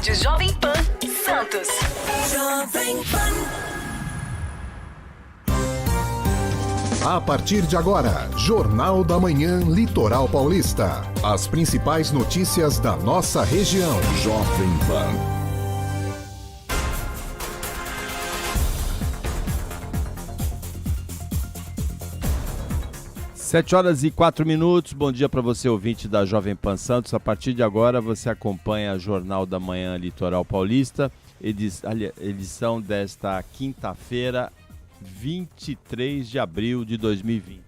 Rádio Jovem Pan Santos. Jovem Pan. A partir de agora, Jornal da Manhã Litoral Paulista. As principais notícias da nossa região. Jovem Pan. 7h04. Bom dia para você, ouvinte da Jovem Pan Santos. A partir de agora você acompanha o Jornal da Manhã Litoral Paulista, edição desta quinta-feira, 23 de abril de 2020.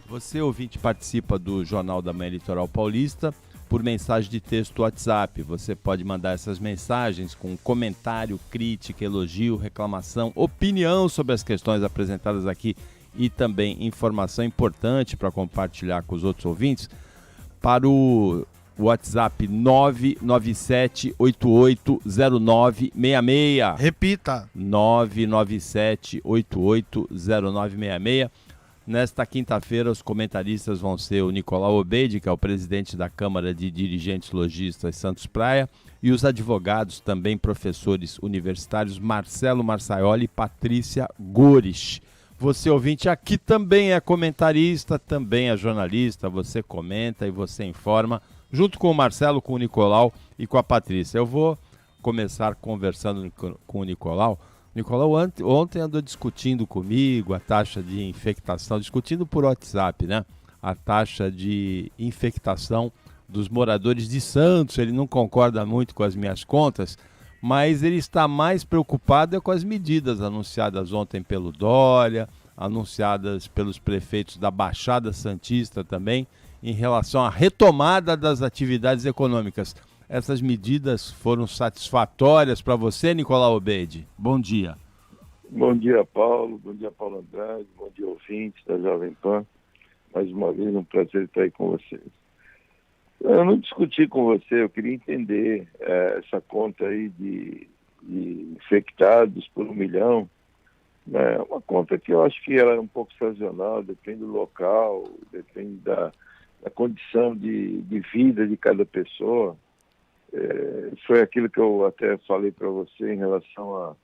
Você, ouvinte, participa do Jornal da Manhã Litoral Paulista por mensagem de texto WhatsApp. Você pode mandar essas mensagens com comentário, crítica, elogio, reclamação, opinião sobre as questões apresentadas aqui e também informação importante para compartilhar com os outros ouvintes para o WhatsApp 997-880966. Repita. 997-880966. Nesta quinta-feira, os comentaristas vão ser o Nicolau Obeide, que é o presidente da Câmara de Dirigentes Lojistas Santos Praia, e os advogados, também professores universitários, Marcelo Marçaioli e Patrícia Gores. Você, ouvinte, aqui também é comentarista, também é jornalista, você comenta e você informa, junto com o Marcelo, com o Nicolau e com a Patrícia. Eu vou começar conversando com o Nicolau. Nicolau ontem andou discutindo comigo a taxa de infectação, discutindo por WhatsApp, né? A taxa de infectação dos moradores de Santos. Ele não concorda muito com as minhas contas, mas ele está mais preocupado com as medidas anunciadas ontem pelo Dória, anunciadas pelos prefeitos da Baixada Santista também, em relação à retomada das atividades econômicas. Essas medidas foram satisfatórias para você, Nicolau Obeide? Bom dia. Bom dia, Paulo. Bom dia, Paulo Andrade. Bom dia, ouvintes da Jovem Pan. Mais uma vez, um prazer estar aí com vocês. Eu não discuti com você, eu queria entender essa conta aí de infectados por 1 milhão. É uma conta que eu acho que ela é um pouco sazonal, depende do local, depende da condição de vida de cada pessoa. Foi aquilo que eu até falei para você em relação a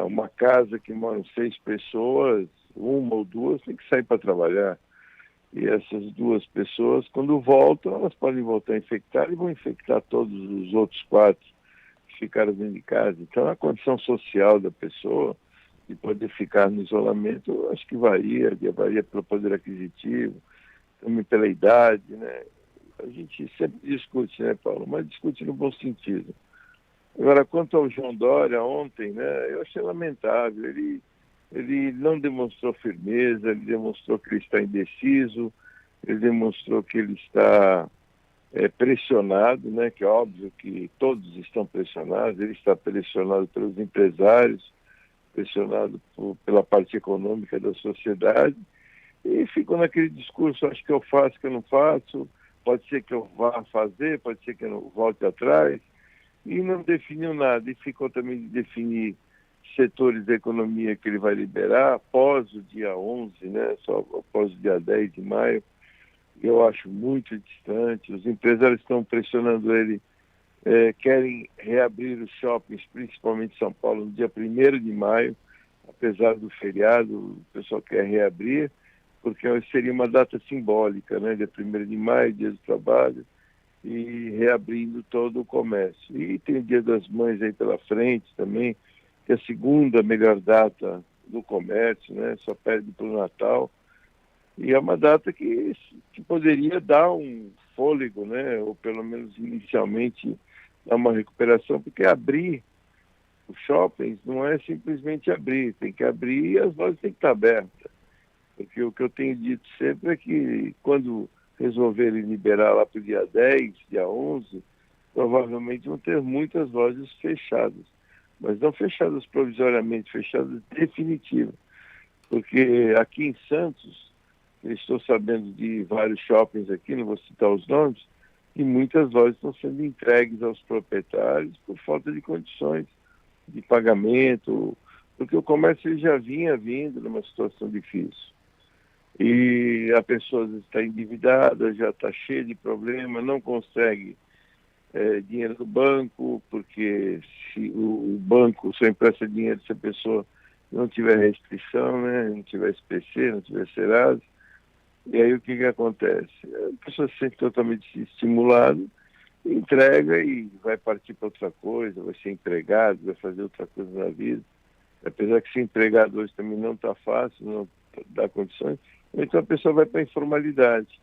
uma casa que moram 6 pessoas, 1 ou 2 tem que sair para trabalhar. E essas 2 pessoas, quando voltam, elas podem voltar a infectar e vão infectar todos os outros 4 que ficaram dentro de casa. Então, a condição social da pessoa de poder ficar no isolamento, acho que varia pelo poder aquisitivo, também pela idade, né? A gente sempre discute, né, Paulo? Mas discute no bom sentido. Agora, quanto ao João Dória ontem, né, eu achei lamentável. Ele não demonstrou firmeza, ele demonstrou que ele está indeciso, ele demonstrou que ele está pressionado, né, que é óbvio que todos estão pressionados, ele está pressionado pelos empresários, pressionado pela parte econômica da sociedade, e ficou naquele discurso, acho que eu faço, que eu não faço, pode ser que eu vá fazer, pode ser que eu não volte atrás, e não definiu nada, e ficou também de definir setores da economia que ele vai liberar após o dia 11, né, só após o dia 10 de maio. Eu acho muito distante. Os empresários estão pressionando ele, querem reabrir os shoppings, principalmente em São Paulo, no dia 1º de maio, apesar do feriado, o pessoal quer reabrir, porque seria uma data simbólica, né, dia 1º de maio, dia do trabalho, e reabrindo todo o comércio. E tem o Dia das Mães aí pela frente também, que é a segunda melhor data do comércio, né? Só perde para o Natal. E é uma data que poderia dar um fôlego, né? Ou pelo menos inicialmente dar uma recuperação, porque abrir os shoppings não é simplesmente abrir, tem que abrir e as lojas têm que estar abertas. Porque o que eu tenho dito sempre é que quando resolverem liberar lá para o dia 10, dia 11, provavelmente vão ter muitas lojas fechadas. Mas não fechadas provisoriamente, fechadas definitivas. Porque aqui em Santos, eu estou sabendo de vários shoppings aqui, não vou citar os nomes, e muitas lojas estão sendo entregues aos proprietários por falta de condições de pagamento, porque o comércio ele já vinha vindo numa situação difícil. E a pessoa está endividada, já está cheia de problemas, não consegue dinheiro do banco, porque se o banco só empresta dinheiro se a pessoa não tiver restrição, né? Não tiver SPC, não tiver Serasa. E aí o que acontece? A pessoa se sente totalmente estimulada, entrega e vai partir para outra coisa, vai ser empregado, vai fazer outra coisa na vida. Apesar que ser empregado hoje também não está fácil, não dá condições, então a pessoa vai para a informalidade,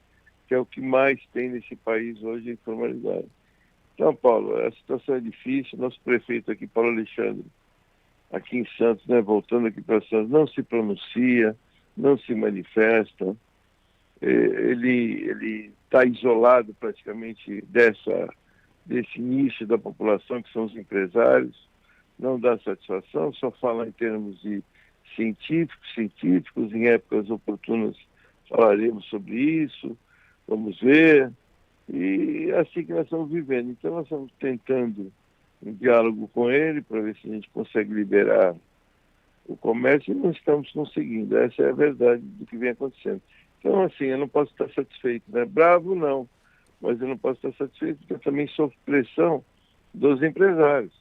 que é o que mais tem nesse país hoje, a informalidade. Então, Paulo, a situação é difícil. Nosso prefeito aqui, Paulo Alexandre, aqui em Santos, né, voltando aqui para Santos, não se pronuncia, não se manifesta. Ele está isolado praticamente desse nicho da população, que são os empresários, não dá satisfação, só fala em termos de científicos, em épocas oportunas falaremos sobre isso, vamos ver, e é assim que nós estamos vivendo. Então nós estamos tentando um diálogo com ele para ver se a gente consegue liberar o comércio e não estamos conseguindo. Essa é a verdade do que vem acontecendo. Então, assim, eu não posso estar satisfeito, né? Bravo não, mas eu não posso estar satisfeito porque eu também sofro pressão dos empresários.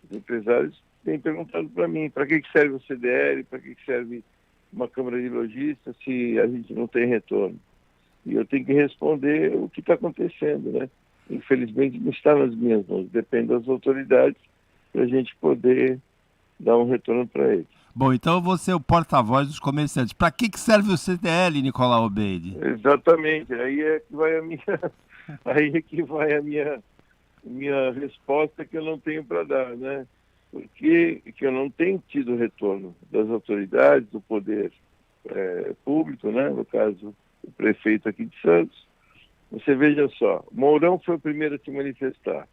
Os empresários têm perguntado para mim, para que serve o CDL, para que serve uma Câmara de Lojistas se a gente não tem retorno. E eu tenho que responder o que está acontecendo, né? Infelizmente não está nas minhas mãos, depende das autoridades para a gente poder dar um retorno para eles. Bom, então eu vou ser o porta-voz dos comerciantes. Para que serve o CDL, Nicolau Obeidi? Exatamente, aí é que vai a minha resposta que eu não tenho para dar, né? Porque que eu não tenho tido retorno das autoridades, do poder público, né? No caso, o prefeito aqui de Santos. Você veja só, Mourão foi o primeiro a se manifestar.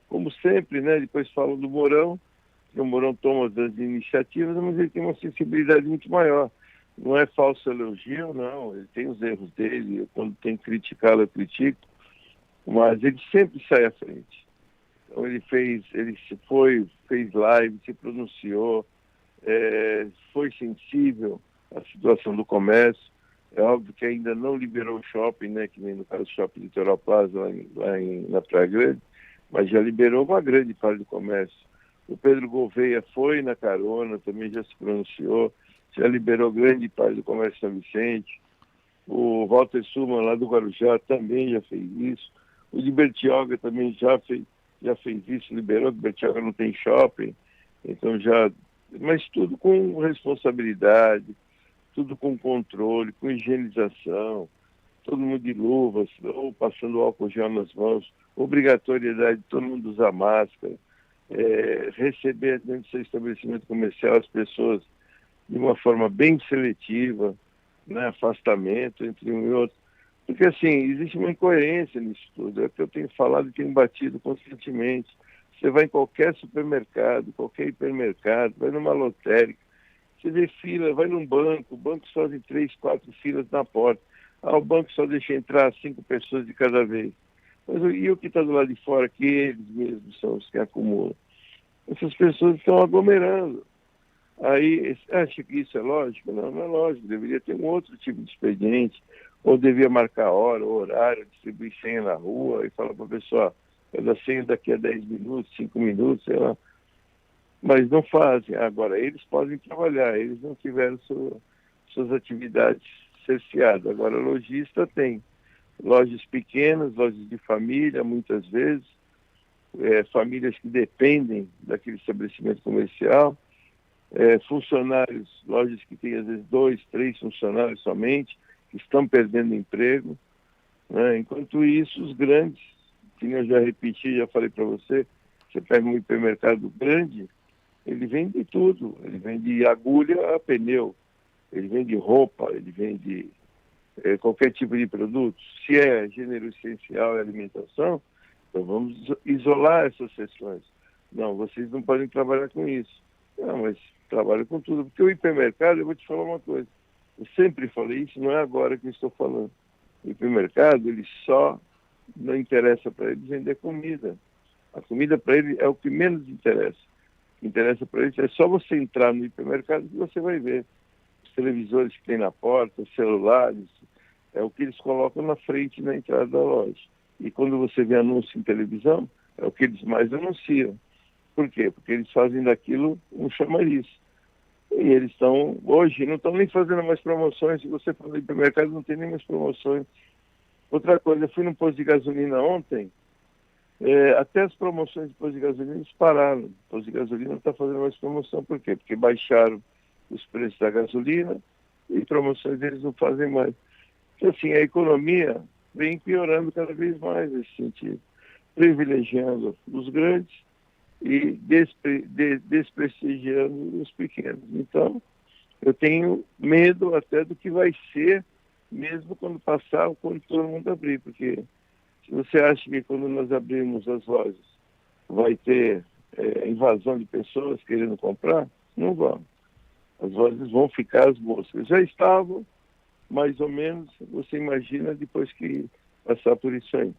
Como sempre, né? Depois falam do Mourão, que o Mourão toma as iniciativas, mas ele tem uma sensibilidade muito maior. Não é falso elogio, não. Ele tem os erros dele. Eu, quando tem que criticá-lo, eu critico. Mas ele sempre sai à frente. Então ele fez live, se pronunciou, foi sensível à situação do comércio. É óbvio que ainda não liberou o shopping, né, que nem no caso do Shopping Litoral Plaza, na Praia Grande, mas já liberou uma grande parte do comércio. O Pedro Gouveia foi na carona, também já se pronunciou, já liberou grande parte do comércio São Vicente. O Walter Suman, lá do Guarujá, também já fez isso. O de Bertioga também já fez isso, liberou, que Bertioga não tem shopping. Então mas tudo com responsabilidade, tudo com controle, com higienização, todo mundo de luvas, ou passando álcool gel nas mãos, obrigatoriedade de todo mundo usar máscara, receber dentro do seu estabelecimento comercial as pessoas de uma forma bem seletiva, né, afastamento entre um e outro. Porque, assim, existe uma incoerência nisso tudo, é o que eu tenho falado e tenho batido constantemente. Você vai em qualquer supermercado, qualquer hipermercado, vai numa lotérica, você vê fila, vai num banco, o banco só tem 3, 4 filas na porta. O banco só deixa entrar 5 pessoas de cada vez. Mas e o que está do lado de fora, que eles mesmos são os que acumulam? Essas pessoas estão aglomerando. Aí, acha que isso é lógico? Não, não é lógico. Deveria ter um outro tipo de expediente, ou devia marcar hora, horário, distribuir senha na rua e falar para a pessoa, eu dou senha daqui a 10 minutos, 5 minutos, sei lá. Mas não fazem. Agora, eles podem trabalhar, eles não tiveram suas atividades cerceadas. Agora, o lojista tem lojas pequenas, lojas de família, muitas vezes, famílias que dependem daquele estabelecimento comercial, funcionários, lojas que têm às vezes 2, 3 funcionários somente, que estão perdendo emprego, né? Enquanto isso, os grandes, que eu já repeti, já falei para você pega um hipermercado grande, ele vende tudo, ele vende agulha a pneu, ele vende roupa, ele vende qualquer tipo de produto. Se é gênero essencial e alimentação, então vamos isolar essas seções. Não, vocês não podem trabalhar com isso. Não, mas trabalho com tudo. Porque o hipermercado, eu vou te falar uma coisa, eu sempre falei isso, não é agora que eu estou falando. O hipermercado, ele só não interessa para ele vender comida. A comida para ele é o que menos interessa. O que interessa para ele é só você entrar no hipermercado que você vai ver. Os televisores que tem na porta, os celulares, é o que eles colocam na frente, na entrada da loja. E quando você vê anúncio em televisão, É o que eles mais anunciam. Por quê? Porque eles fazem daquilo um chamariz. E eles estão, hoje, não estão nem fazendo mais promoções. Se você for no hipermercado, não tem nem mais promoções. Outra coisa, eu fui num posto de gasolina ontem, até as promoções de posto de gasolina eles pararam. O posto de gasolina não está fazendo mais promoção. Por quê? Porque baixaram os preços da gasolina e promoções eles não fazem mais. Então, assim, a economia vem piorando cada vez mais nesse sentido, privilegiando os grandes e desprestigiando os pequenos. Então, eu tenho medo até do que vai ser, mesmo quando passar ou quando todo mundo abrir, porque se você acha que quando nós abrirmos as lojas vai ter invasão de pessoas querendo comprar, não vão. As lojas vão ficar as moscas. Já estavam, mais ou menos, você imagina depois que passar por isso aí.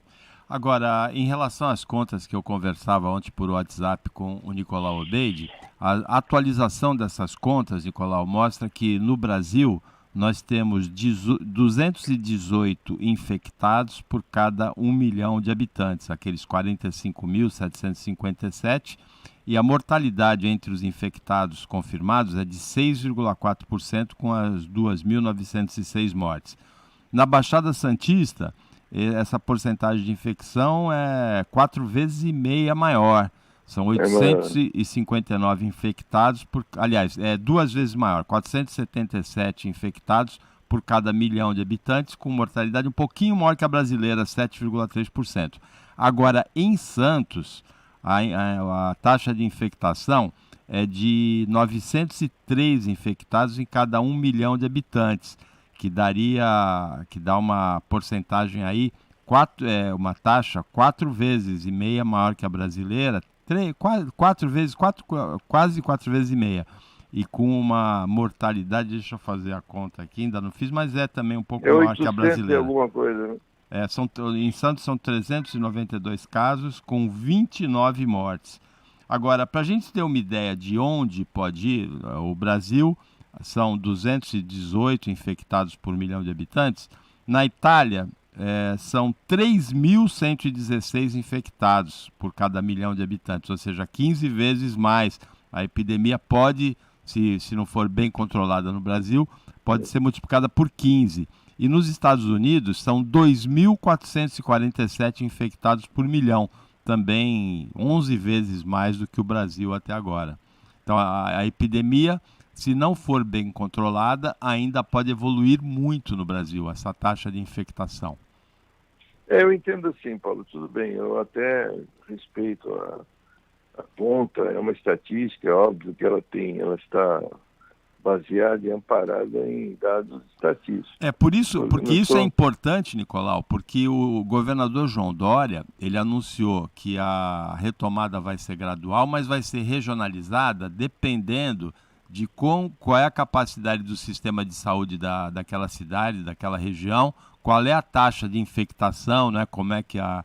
Agora, em relação às contas que eu conversava ontem por WhatsApp com o Nicolau Obeidi, a atualização dessas contas, Nicolau, mostra que no Brasil nós temos 218 infectados por cada 1 milhão de habitantes, aqueles 45.757, e a mortalidade entre os infectados confirmados é de 6,4%, com as 2.906 mortes. Na Baixada Santista, essa porcentagem de infecção é 4,5 vezes maior. São 859 infectados, aliás, é 2 vezes maior, 477 infectados por cada 1 milhão de habitantes, com mortalidade um pouquinho maior que a brasileira, 7,3%. Agora, em Santos, a taxa de infectação é de 903 infectados em cada 1 milhão de habitantes, que dá uma porcentagem aí, uma taxa 4,5 vezes maior que a brasileira, quase 4 vezes e meia. E com uma mortalidade, deixa eu fazer a conta aqui, ainda não fiz, mas é também um pouco maior que a brasileira. Alguma coisa, né? Em Santos são 392 casos, com 29 mortes. Agora, para a gente ter uma ideia de onde pode ir, o Brasil são 218 infectados por 1 milhão de habitantes. Na Itália, são 3.116 infectados por cada 1 milhão de habitantes, ou seja, 15 vezes mais. A epidemia pode, se não for bem controlada no Brasil, pode ser multiplicada por 15. E nos Estados Unidos são 2.447 infectados por 1 milhão, também 11 vezes mais do que o Brasil até agora. Então a epidemia, se não for bem controlada, ainda pode evoluir muito no Brasil, essa taxa de infectação. Eu entendo assim, Paulo, tudo bem. Eu até respeito a conta, é uma estatística, é óbvio que ela está baseada e amparada em dados estatísticos. Porque isso é importante, Nicolau, porque o governador João Dória, ele anunciou que a retomada vai ser gradual, mas vai ser regionalizada dependendo de qual é a capacidade do sistema de saúde daquela cidade, daquela região, qual é a taxa de infectação, né, como é que a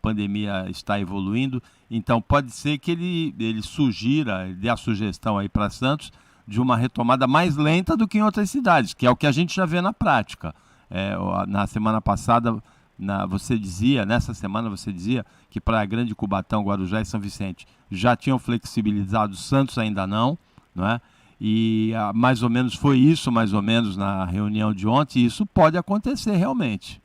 pandemia está evoluindo. Então pode ser que ele dê a sugestão aí para Santos de uma retomada mais lenta do que em outras cidades, que é o que a gente já vê na prática. Na semana passada, nessa semana você dizia que Praia Grande, Cubatão, Guarujá e São Vicente já tinham flexibilizado, Santos ainda não, é? E mais ou menos foi isso, na reunião de ontem, e isso pode acontecer realmente.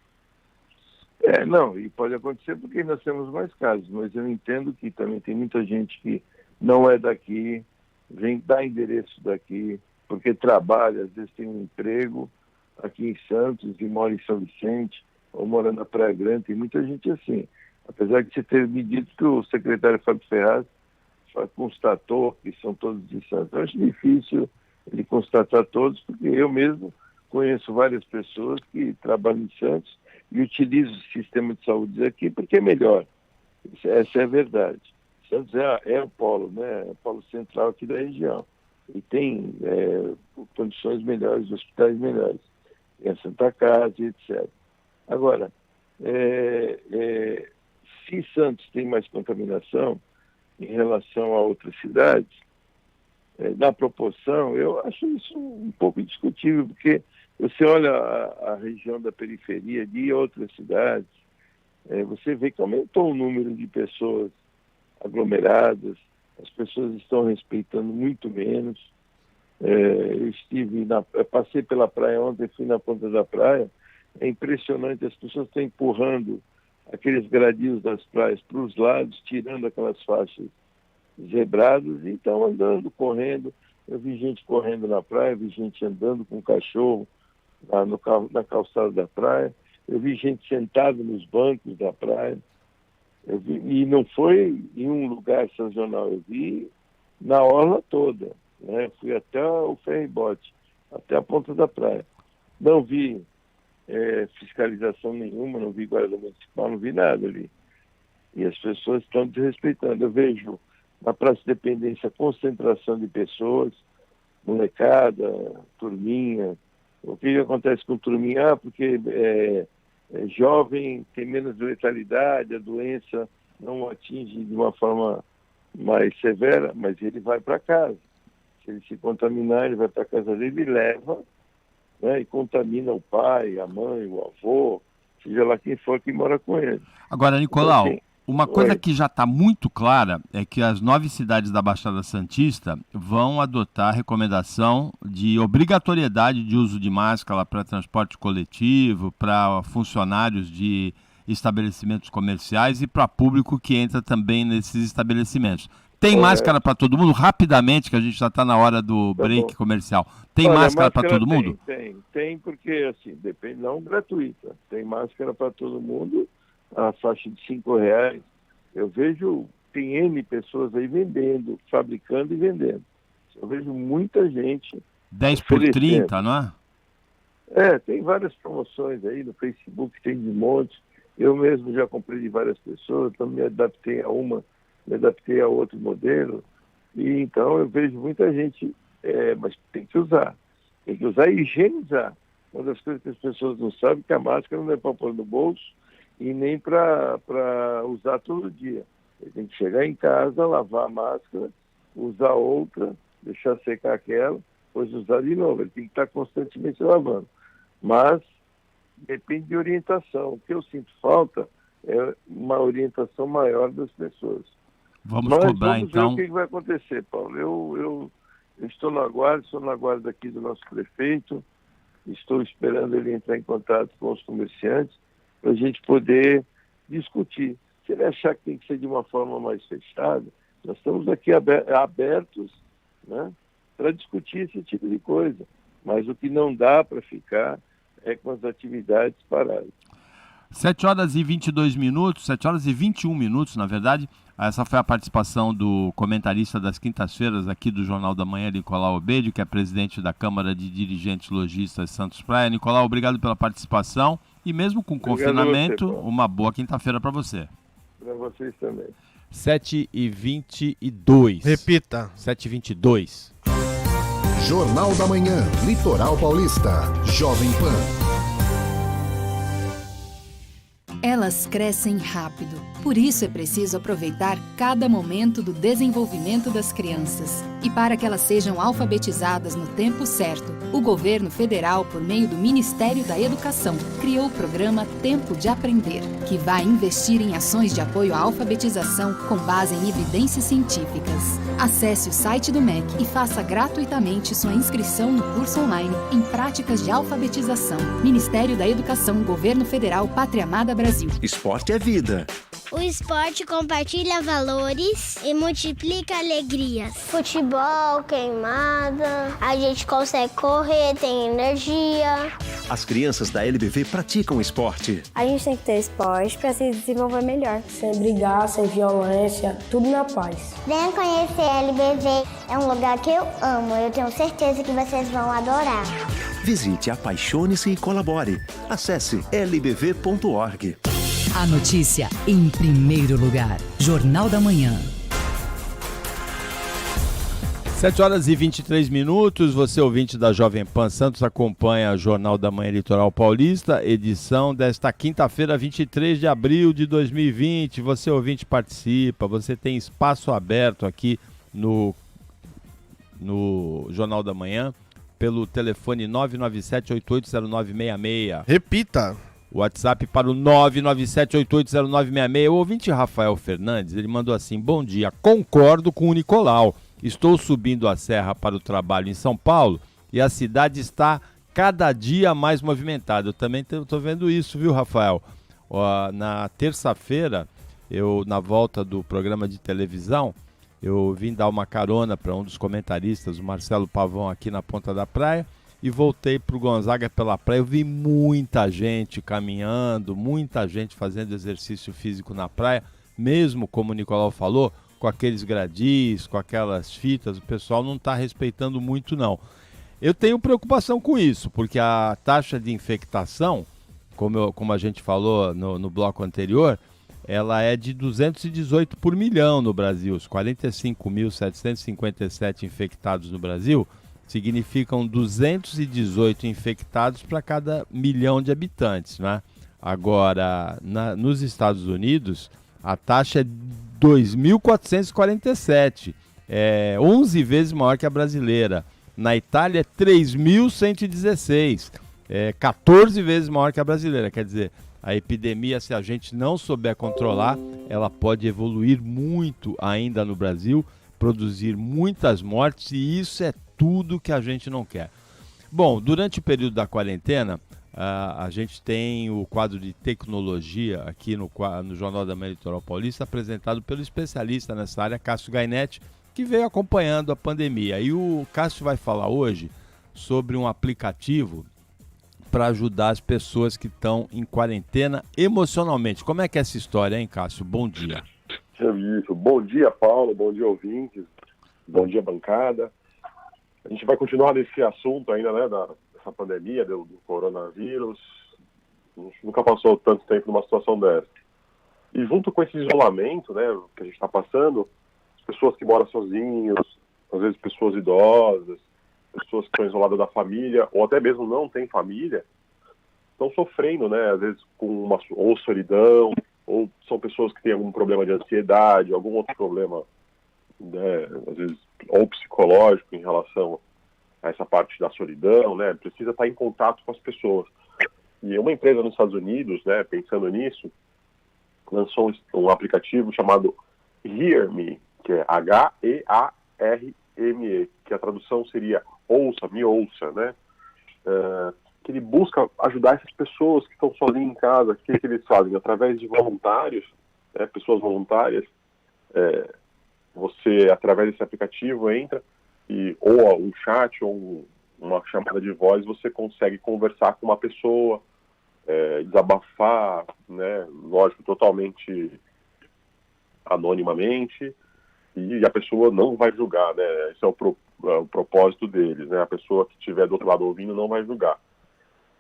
E pode acontecer porque nós temos mais casos, mas eu entendo que também tem muita gente que não é daqui, vem dar endereço daqui, porque trabalha, às vezes tem um emprego aqui em Santos e mora em São Vicente, ou mora na Praia Grande, tem muita gente assim. Apesar de você ter me dito que o secretário Fábio Ferraz constatou que são todos de Santos. Eu acho difícil ele constatar todos, porque eu mesmo conheço várias pessoas que trabalham em Santos e utilizam o sistema de saúde aqui porque é melhor. Essa é a verdade. Santos é o polo, né? É o polo central aqui da região. E tem condições melhores, hospitais melhores. Tem a Santa Casa, etc. Agora, se Santos tem mais contaminação em relação a outras cidades, na proporção, eu acho isso um pouco discutível, porque você olha a região da periferia de outras cidades, você vê que aumentou o número de pessoas aglomeradas, as pessoas estão respeitando muito menos. Eu passei pela praia ontem, fui na ponta da praia, é impressionante, as pessoas estão empurrando aqueles gradios das praias para os lados, tirando aquelas faixas zebradas e estão andando, correndo. Eu vi gente correndo na praia, vi gente andando com cachorro na calçada da praia, eu vi gente sentada nos bancos da praia, e não foi em um lugar sazonal, eu vi na orla toda, né? Fui até o ferry-boat, até a ponta da praia. Não vi fiscalização nenhuma, não vi guarda municipal, não vi nada ali. E as pessoas estão desrespeitando. Eu vejo na Praça de Independência concentração de pessoas, molecada, turminha. O que acontece com turminha? Porque jovem tem menos letalidade, a doença não atinge de uma forma mais severa, mas ele vai para casa. Se ele se contaminar, ele vai para a casa dele e leva, né, e contamina o pai, a mãe, o avô, seja lá quem for que mora com ele. Agora, Nicolau, então, assim, uma coisa que já está muito clara é que as 9 cidades da Baixada Santista vão adotar a recomendação de obrigatoriedade de uso de máscara para transporte coletivo, para funcionários de estabelecimentos comerciais e para público que entra também nesses estabelecimentos. Tem máscara para todo mundo? Rapidamente, que a gente já está na hora do break comercial. Tem máscara para todo mundo? Tem, porque assim, depende, não gratuita. Tem máscara para todo mundo, a faixa de R$5. Eu vejo, tem N pessoas aí vendendo, fabricando e vendendo. Eu vejo muita gente 10 por 30, não é? Tem várias promoções aí no Facebook, tem de monte. Eu mesmo já comprei de várias pessoas, então me adaptei a uma, me adaptei a outro modelo. E então eu vejo muita gente, mas tem que usar e higienizar. Uma das coisas que as pessoas não sabem é que a máscara não é para pôr no bolso e nem para usar todo dia. Ele tem que chegar em casa, lavar a máscara, usar outra, deixar secar aquela, depois usar de novo. Ele tem que estar constantemente lavando. Mas depende de orientação. O que eu sinto falta é uma orientação maior das pessoas. Vamos cobrar, então. Ver o que vai acontecer, Paulo. Eu estou no aguardo aqui do nosso prefeito, estou esperando ele entrar em contato com os comerciantes para a gente poder discutir. Se ele achar que tem que ser de uma forma mais fechada, nós estamos aqui abertos, né, para discutir esse tipo de coisa. Mas o que não dá para ficar é com as atividades paradas. 7 horas e 22 minutos, 7 horas e 21 minutos, na verdade. Essa foi a participação do comentarista das quintas-feiras aqui do Jornal da Manhã, Nicolau Obedio, que é presidente da Câmara de Dirigentes Lojistas Santos Praia. Nicolau, obrigado pela participação e mesmo com confinamento, uma boa quinta-feira para você. Para vocês também. 7h22. Repita. 7h22. Jornal da Manhã, Litoral Paulista, Jovem Pan. Elas crescem rápido, por isso é preciso aproveitar cada momento do desenvolvimento das crianças. E para que elas sejam alfabetizadas no tempo certo, o governo federal, por meio do Ministério da Educação, criou o programa Tempo de Aprender, que vai investir em ações de apoio à alfabetização com base em evidências científicas. Acesse o site do MEC e faça gratuitamente sua inscrição no curso online em práticas de alfabetização. Ministério da Educação, Governo Federal, Pátria Amada Brasil. Esporte é vida. O esporte compartilha valores e multiplica alegrias. Futebol, queimada, a gente consegue correr, tem energia. As crianças da LBV praticam esporte. A gente tem que ter esporte para se desenvolver melhor. Sem brigar, sem violência, tudo na paz. Venha conhecer a LBV, é um lugar que eu amo. Eu tenho certeza que vocês vão adorar. Visite, apaixone-se e colabore. Acesse lbv.org. A notícia em primeiro lugar. Jornal da Manhã. 7 horas e 23 minutos. Você, ouvinte da Jovem Pan Santos, acompanha o Jornal da Manhã Litoral Paulista, edição desta quinta-feira, 23 de abril de 2020. Você, ouvinte, participa. Você tem espaço aberto aqui no Jornal da Manhã pelo telefone 997-880966. Repita. WhatsApp para o 997880966. O ouvinte Rafael Fernandes, ele mandou assim: bom dia, concordo com o Nicolau. Estou subindo a serra para o trabalho em São Paulo e a cidade está cada dia mais movimentada. Eu também estou vendo isso, viu, Rafael? Na terça-feira, na volta do programa de televisão, eu vim dar uma carona para um dos comentaristas, o Marcelo Pavão, aqui na Ponta da Praia, e voltei para o Gonzaga pela praia. Eu vi muita gente caminhando, muita gente fazendo exercício físico na praia, mesmo como o Nicolau falou, com aqueles gradis, com aquelas fitas, o pessoal não está respeitando muito, não. Eu tenho preocupação com isso, porque a taxa de infectação, como a gente falou no bloco anterior, ela é de 218 por milhão no Brasil. Os 45.757 infectados no Brasil significam 218 infectados para cada milhão de habitantes, né? Agora, nos Estados Unidos, a taxa é 2.447, 11 vezes maior que a brasileira. Na Itália é 3.116, 14 vezes maior que a brasileira. Quer dizer, a epidemia, se a gente não souber controlar, ela pode evoluir muito ainda no Brasil, produzir muitas mortes, e isso é tudo que a gente não quer. Bom, durante o período da quarentena, a gente tem o quadro de tecnologia aqui no Jornal da Manhã Litoral Paulista, apresentado pelo especialista nessa área, Cássio Gainetti, que veio acompanhando a pandemia. E o Cássio vai falar hoje sobre um aplicativo para ajudar as pessoas que estão em quarentena emocionalmente. Como é que é essa história, hein, Cássio? Bom dia. Isso. Bom dia, Paulo. Bom dia, ouvintes. Bom dia, bancada. A gente vai continuar nesse assunto ainda, né, dessa pandemia, do coronavírus. A gente nunca passou tanto tempo numa situação dessa. E junto com esse isolamento, né, que a gente está passando, as pessoas que moram sozinhos, às vezes pessoas idosas, pessoas que estão isoladas da família, ou até mesmo não têm família, estão sofrendo, né, às vezes com ou solidão, ou são pessoas que têm algum problema de ansiedade, algum outro problema, né, às vezes, ou psicológico em relação a essa parte da solidão, né, precisa estar em contato com as pessoas. E uma empresa nos Estados Unidos, né, pensando nisso, lançou um aplicativo chamado Hear Me, que é Hearme, que a tradução seria ouça, me ouça, né, que ele busca ajudar essas pessoas que estão sozinhas em casa. O que eles fazem? Através de voluntários, né, pessoas voluntárias, você, através desse aplicativo, entra e ou um chat ou uma chamada de voz, você consegue conversar com uma pessoa, desabafar, né, lógico, totalmente anonimamente, e a pessoa não vai julgar, né, esse é o propósito deles, né, a pessoa que estiver do outro lado ouvindo não vai julgar.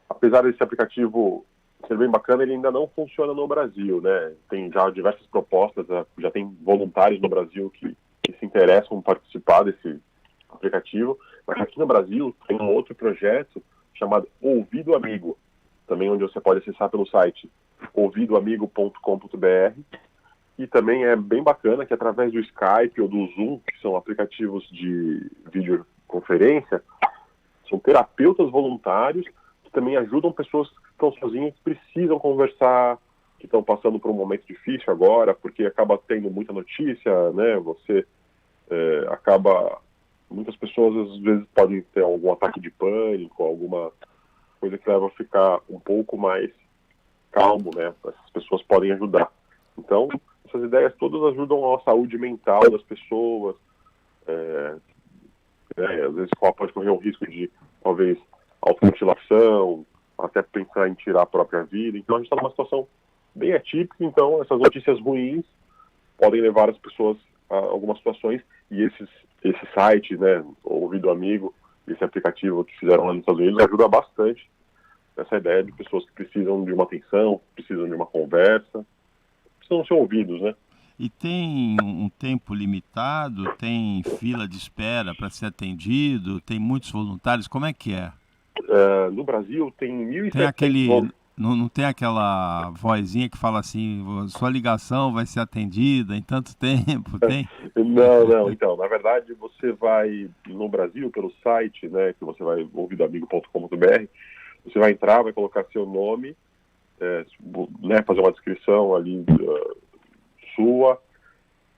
Apesar desse aplicativo ser bem bacana, ele ainda não funciona no Brasil, né, tem já diversas propostas, já tem voluntários no Brasil que se interessam em participar desse aplicativo, mas aqui no Brasil tem um outro projeto chamado Ouvido Amigo, também onde você pode acessar pelo site ouvidoamigo.com.br, e também é bem bacana que através do Skype ou do Zoom, que são aplicativos de videoconferência, são terapeutas voluntários que também ajudam pessoas que estão sozinhas, que precisam conversar, que estão passando por um momento difícil agora, porque acaba tendo muita notícia, né, você muitas pessoas às vezes podem ter algum ataque de pânico, alguma coisa que leva a ficar um pouco mais calmo, né, essas pessoas podem ajudar. Então, essas ideias todas ajudam a saúde mental das pessoas, às vezes pode correr um risco de, talvez, automutilação, até pensar em tirar a própria vida. Então, a gente está numa situação bem atípica, então essas notícias ruins podem levar as pessoas a algumas situações, e esse site, né, o Ouvido Amigo, esse aplicativo que fizeram lá nos Estados Unidos, ajuda bastante essa ideia de pessoas que precisam de uma atenção, precisam de uma conversa, precisam ser ouvidos, né? E tem um tempo limitado, tem fila de espera para ser atendido, tem muitos voluntários, como é que é? No Brasil tem 1.700... Tem não tem aquela vozinha que fala assim, sua ligação vai ser atendida em tanto tempo, tem? Não, então, na verdade você vai no Brasil pelo site, né, que você vai ouvidoamigo.com.br, você vai entrar, vai colocar seu nome, né, fazer uma descrição ali sua,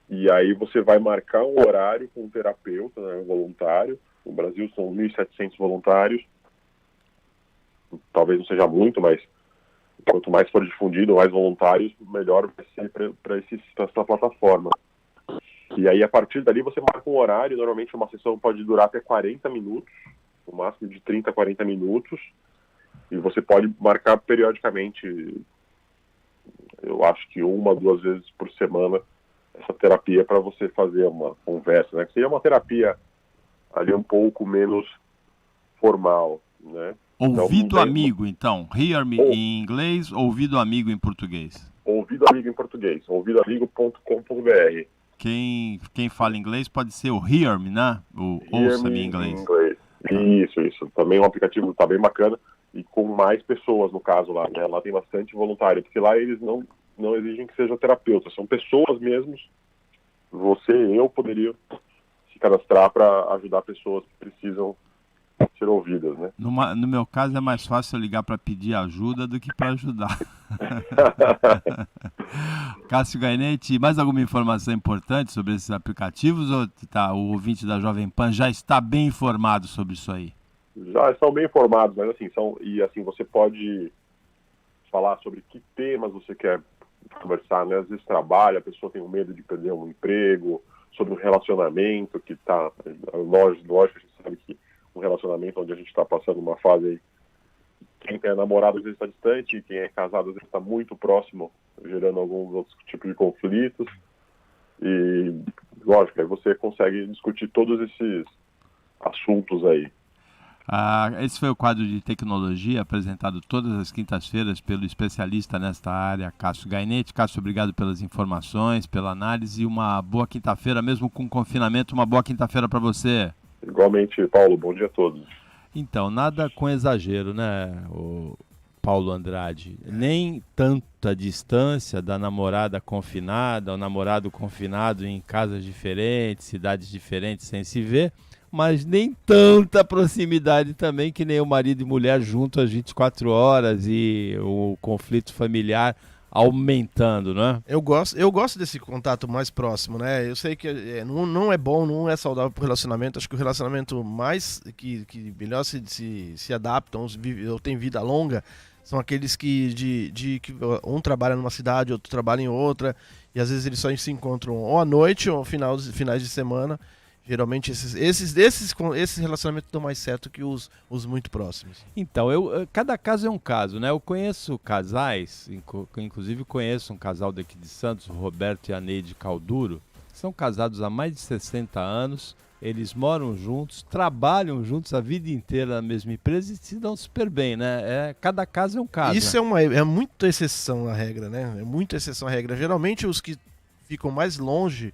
e aí você vai marcar um horário com um terapeuta, né, um voluntário. No Brasil são 1.700 voluntários, talvez não seja muito, mas quanto mais for difundido, mais voluntários, melhor vai ser para essa plataforma. E aí, a partir dali, você marca um horário. Normalmente, uma sessão pode durar até 40 minutos, no máximo de 30 a 40 minutos. E você pode marcar periodicamente, eu acho que 1 a 2 vezes por semana, essa terapia para você fazer uma conversa, né? Que seria uma terapia ali um pouco menos formal, né? Ouvido amigo, então. Hear me em inglês, ouvido amigo em português. Ouvido amigo em português. ouvidoamigo.com.br. Quem fala inglês pode ser o Hear Me, né? O Ouça-me em inglês. Isso. Também um aplicativo está bem bacana e com mais pessoas, no caso lá, né? Lá tem bastante voluntário, porque lá eles não exigem que sejam terapeutas, são pessoas mesmos. Você e eu poderia se cadastrar para ajudar pessoas que precisam ser ouvidas, né? No meu caso é mais fácil eu ligar para pedir ajuda do que para ajudar. Cássio Gainete, mais alguma informação importante sobre esses aplicativos ou o ouvinte da Jovem Pan já está bem informado sobre isso aí? Já estão bem informados, mas assim, você pode falar sobre que temas você quer conversar, né? Às vezes trabalho, a pessoa tem um medo de perder um emprego, sobre um relacionamento que está, lógico, a gente sabe que um relacionamento onde a gente está passando uma fase aí, quem é namorado às vezes está distante, quem é casado às vezes está muito próximo, gerando alguns outros tipos de conflitos. E, lógico, aí você consegue discutir todos esses assuntos aí. Esse foi o quadro de tecnologia apresentado todas as quintas-feiras pelo especialista nesta área, Cássio Gainete. Cássio, obrigado pelas informações, pela análise. Uma boa quinta-feira, mesmo com confinamento, uma boa quinta-feira para você. Igualmente, Paulo, bom dia a todos. Então, nada com exagero, né, o Paulo Andrade? Nem tanta distância da namorada confinada, o namorado confinado em casas diferentes, cidades diferentes, sem se ver, mas nem tanta proximidade também que nem o marido e mulher juntos às 24 horas e o conflito familiar aumentando, né? Eu gosto desse contato mais próximo, né? Eu sei que não é bom, não é saudável para o relacionamento. Acho que o relacionamento mais que melhor se adaptam, ou tem vida longa, são aqueles que que um trabalha numa cidade, outro trabalha em outra, e às vezes eles só se encontram ou à noite ou finais de semana. Geralmente esses relacionamentos dão mais certo que os muito próximos. Então, cada caso é um caso, né? Eu conheço casais, inclusive conheço um casal daqui de Santos, o Roberto e a Neide Calduro, são casados há mais de 60 anos, eles moram juntos, trabalham juntos a vida inteira na mesma empresa e se dão super bem, né? Cada caso é um caso. Isso, né? É muita exceção à regra, né? É muita exceção à regra. Geralmente os que ficam mais longe,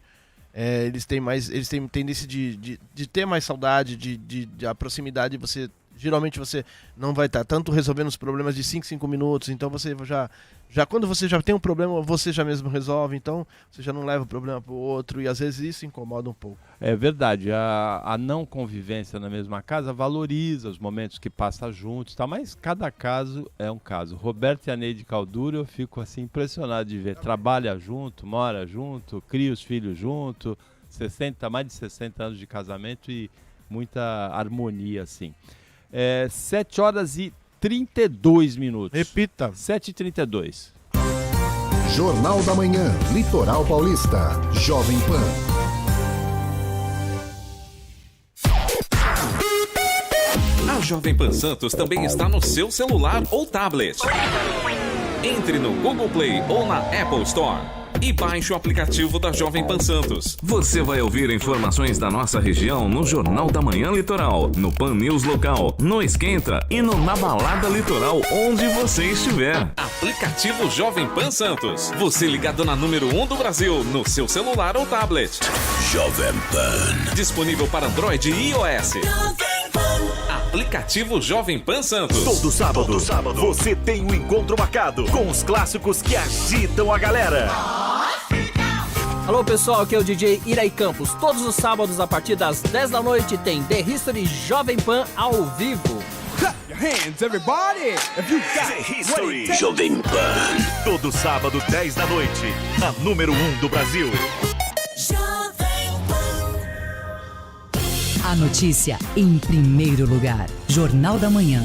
eles têm tendência de ter mais saudade, de a proximidade. Geralmente você não vai estar tanto resolvendo os problemas de 5 minutos, então você já quando você já tem um problema, você já mesmo resolve, então você já não leva o problema para o outro, e às vezes isso incomoda um pouco. É verdade, a não convivência na mesma casa valoriza os momentos que passa juntos, tá? Mas cada caso é um caso. Roberto e a Neide Calduro, eu fico assim impressionado de ver, trabalha junto, mora junto, cria os filhos junto, mais de 60 anos de casamento e muita harmonia assim. 7 horas e 32 minutos. Repita. 7h32. Jornal da Manhã, Litoral Paulista, Jovem Pan. A Jovem Pan Santos também está no seu celular ou tablet. Entre no Google Play ou na Apple Store e baixe o aplicativo da Jovem Pan Santos. Você vai ouvir informações da nossa região no Jornal da Manhã Litoral, no Pan News Local, no Esquenta e no Na Balada Litoral, onde você estiver. Aplicativo Jovem Pan Santos. Você ligado na número 1 do Brasil, no seu celular ou tablet. Jovem Pan. Disponível para Android e iOS. Aplicativo Jovem Pan Santos. Todo sábado, você tem um encontro marcado com os clássicos que agitam a galera. Alô pessoal, aqui é o DJ Iraí Campos. Todos os sábados a partir das 10 da noite tem The History Jovem Pan ao vivo. Jovem Pan. Todo sábado, 10 da noite. A número 1 do Brasil. A notícia em primeiro lugar. Jornal da Manhã.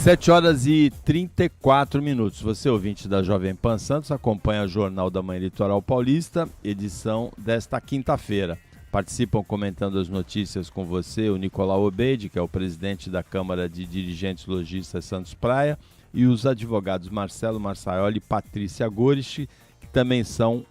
7h34. Você, ouvinte da Jovem Pan Santos, acompanha o Jornal da Manhã Litoral Paulista, edição desta quinta-feira. Participam comentando as notícias com você o Nicolau Obeide, que é o presidente da Câmara de Dirigentes Lojistas Santos Praia, e os advogados Marcelo Marçaioli e Patrícia Gorisch, que também são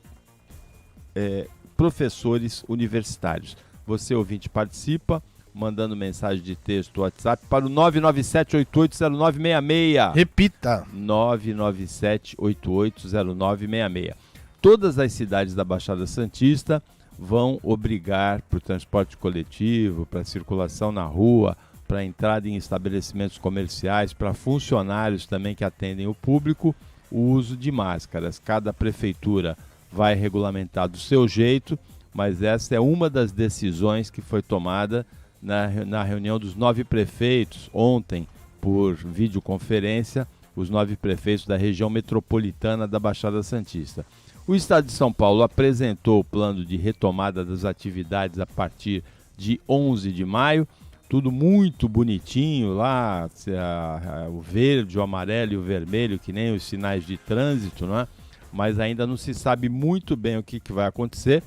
professores universitários. Você, ouvinte, participa mandando mensagem de texto WhatsApp para o 997-880966. Repita! 997-880966. Todas as cidades da Baixada Santista vão obrigar para o transporte coletivo, para a circulação na rua, para a entrada em estabelecimentos comerciais, para funcionários também que atendem o público, o uso de máscaras. Cada prefeitura vai regulamentar do seu jeito, mas essa é uma das decisões que foi tomada na reunião dos 9 prefeitos, ontem, por videoconferência, os 9 prefeitos da região metropolitana da Baixada Santista. O Estado de São Paulo apresentou o plano de retomada das atividades a partir de 11 de maio, tudo muito bonitinho lá, o verde, o amarelo e o vermelho, que nem os sinais de trânsito, não é? Mas ainda não se sabe muito bem o que vai acontecer,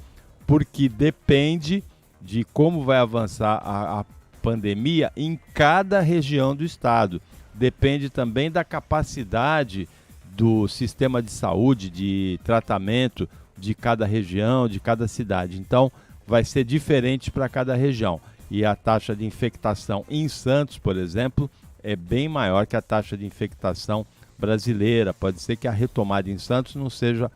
porque depende de como vai avançar a pandemia em cada região do estado. Depende também da capacidade do sistema de saúde, de tratamento de cada região, de cada cidade. Então, vai ser diferente para cada região. E a taxa de infectação em Santos, por exemplo, é bem maior que a taxa de infectação brasileira. Pode ser que a retomada em Santos não seja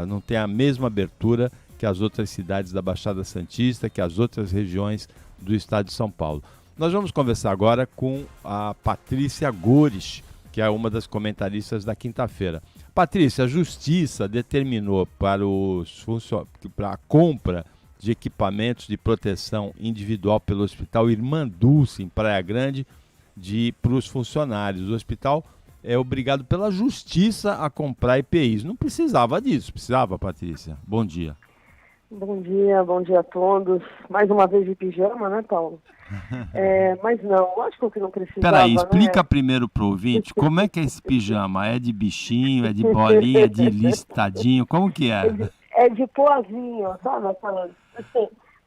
não tenha a mesma abertura que as outras cidades da Baixada Santista, que as outras regiões do estado de São Paulo. Nós vamos conversar agora com a Patrícia Gorisch, que é uma das comentaristas da quinta-feira. Patrícia, a Justiça determinou para a compra de equipamentos de proteção individual pelo Hospital Irmã Dulce, em Praia Grande, para os funcionários. O hospital é obrigado pela Justiça a comprar EPIs. Não precisava disso, precisava, Patrícia? Bom dia. Bom dia a todos. Mais uma vez de pijama, né, Paulo? Mas não, lógico que não precisava. Peraí, explica primeiro pro ouvinte como é que é esse pijama. É de bichinho, é de bolinha, é de listadinho, como que é? É de poazinho, sabe?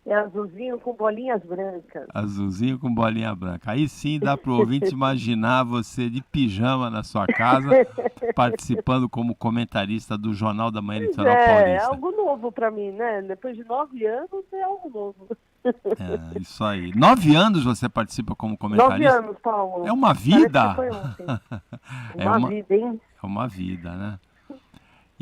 É azulzinho com bolinhas brancas. Azulzinho com bolinha branca. Aí sim dá pro ouvinte imaginar você de pijama na sua casa, participando como comentarista do Jornal da Manhã Litoral Paulista. É algo novo para mim, né? Depois de 9 anos é algo novo. É, isso aí. 9 anos você participa como comentarista? 9 anos, Paulo. É uma vida? Foi ontem. Uma vida, hein? É uma vida, né?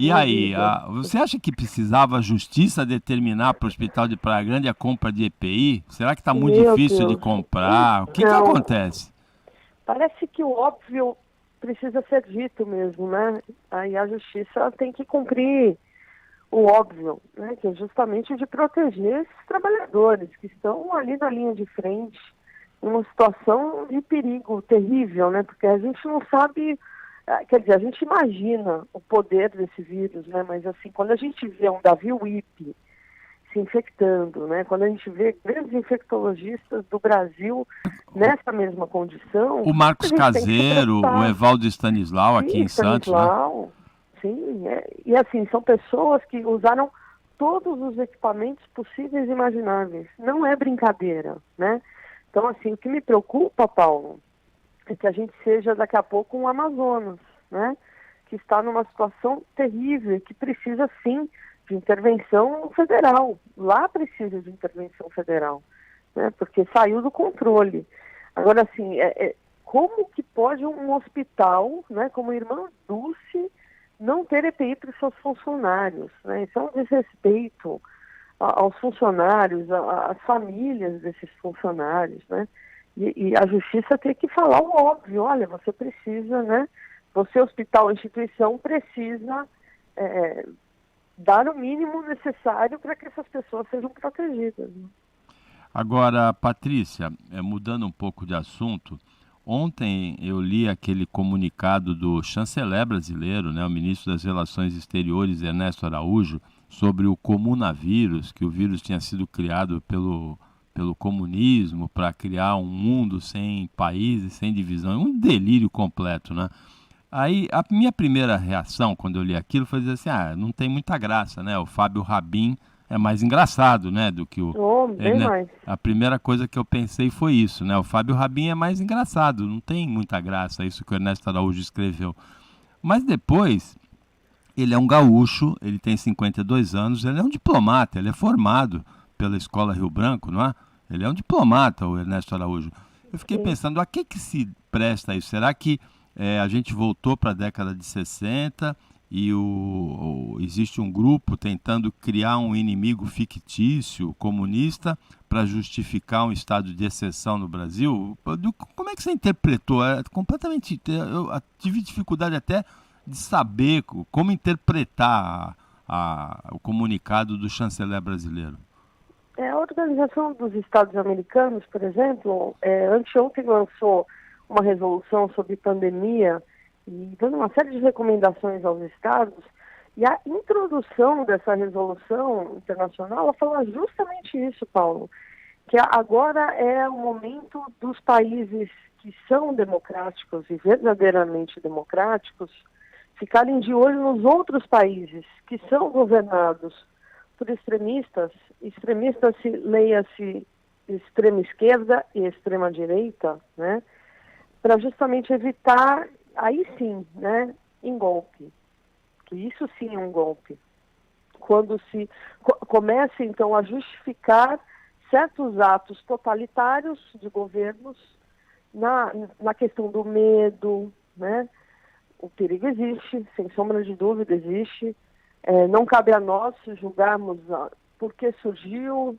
E aí, você acha que precisava a Justiça determinar para o Hospital de Praia Grande a compra de EPI? Será que está muito difícil de comprar? O que acontece? Parece que o óbvio precisa ser dito mesmo, né? Aí a Justiça tem que cumprir o óbvio, né? Que é justamente de proteger esses trabalhadores que estão ali na linha de frente, em uma situação de perigo terrível, né? Porque a gente não sabe... Quer dizer, a gente imagina o poder desse vírus, né? Mas assim, quando a gente vê um Davi Wipe se infectando, né? Quando a gente vê grandes infectologistas do Brasil nessa mesma condição... O Marcos Caseiro, o Evaldo Stanislau aqui em Santos, né? Sim, e assim, são pessoas que usaram todos os equipamentos possíveis e imagináveis. Não é brincadeira, né? Então, assim, o que me preocupa, Paulo, é que a gente seja daqui a pouco um Amazonas, né? Que está numa situação terrível e que precisa, sim, de intervenção federal. Lá precisa de intervenção federal, né? Porque saiu do controle. Agora, assim, como que pode um hospital, né, como Irmã Dulce, não ter EPI para os seus funcionários, né? Isso é um desrespeito aos funcionários, às famílias desses funcionários, né? E a Justiça tem que falar o óbvio. Olha, você precisa, né? Você, hospital, instituição, precisa dar o mínimo necessário para que essas pessoas sejam protegidas. Né? Agora, Patrícia, mudando um pouco de assunto, ontem eu li aquele comunicado do chanceler brasileiro, né, o ministro das Relações Exteriores, Ernesto Araújo, sobre o comunavírus, que o vírus tinha sido criado pelo comunismo para criar um mundo sem países, sem divisão, um delírio completo, né? Aí a minha primeira reação quando eu li aquilo foi dizer assim, não tem muita graça, né? O Fábio Rabin é mais engraçado, né, do que o... bem mais. A primeira coisa que eu pensei foi isso, né? O Fábio Rabin é mais engraçado, não tem muita graça isso que o Ernesto Araújo escreveu. Mas depois, ele é um gaúcho, ele tem 52 anos, ele é um diplomata, ele é formado pela Escola Rio Branco, não é? Ele é um diplomata, o Ernesto Araújo. Eu fiquei pensando, a que se presta isso? Será que a gente voltou para a década de 60 e existe um grupo tentando criar um inimigo fictício, comunista, para justificar um estado de exceção no Brasil? Como é que você interpretou? Completamente, eu tive dificuldade até de saber como interpretar o comunicado do chanceler brasileiro. A Organização dos Estados Americanos, por exemplo, anteontem lançou uma resolução sobre pandemia e dando uma série de recomendações aos estados, e a introdução dessa resolução internacional, ela fala justamente isso, Paulo, que agora é o momento dos países que são democráticos e verdadeiramente democráticos ficarem de olho nos outros países que são governados por extremistas, leia-se extrema esquerda e extrema direita, né, para justamente evitar, aí sim, né, em golpe, que isso sim é um golpe, quando se começa então a justificar certos atos totalitários de governos na questão do medo, né, o perigo existe, sem sombra de dúvida existe. Não cabe a nós julgarmos por que surgiu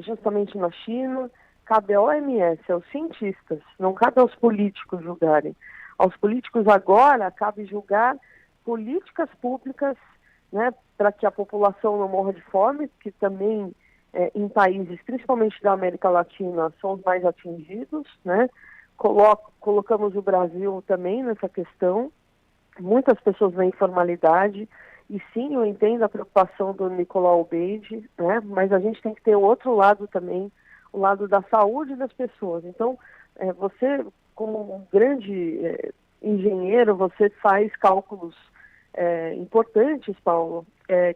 justamente na China. Cabe à OMS, aos cientistas, não cabe aos políticos julgarem. Aos políticos agora cabe julgar políticas públicas, né, para que a população não morra de fome, que também em países, principalmente da América Latina, são os mais atingidos, né? Colocamos o Brasil também nessa questão. Muitas pessoas na informalidade. E sim, eu entendo a preocupação do Nicolau Obeid, né? Mas a gente tem que ter o outro lado também, o lado da saúde das pessoas. Então, você, como um grande engenheiro, você faz cálculos importantes, Paulo,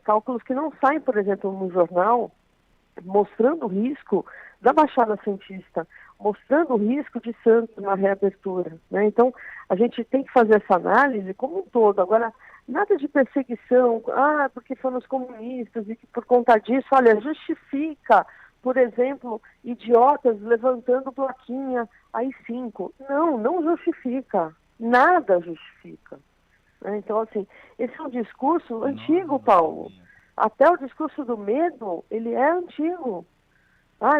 cálculos que não saem, por exemplo, no jornal, mostrando o risco da Baixada Santista, mostrando o risco de Santos na reabertura, né? Então, a gente tem que fazer essa análise como um todo. Agora, nada de perseguição, porque foram os comunistas e que por conta disso, olha, justifica, por exemplo, idiotas levantando plaquinha AI-5. Não justifica, nada justifica. Né? Então, assim, esse é um discurso antigo, Paulo. Até o discurso do medo, ele é antigo.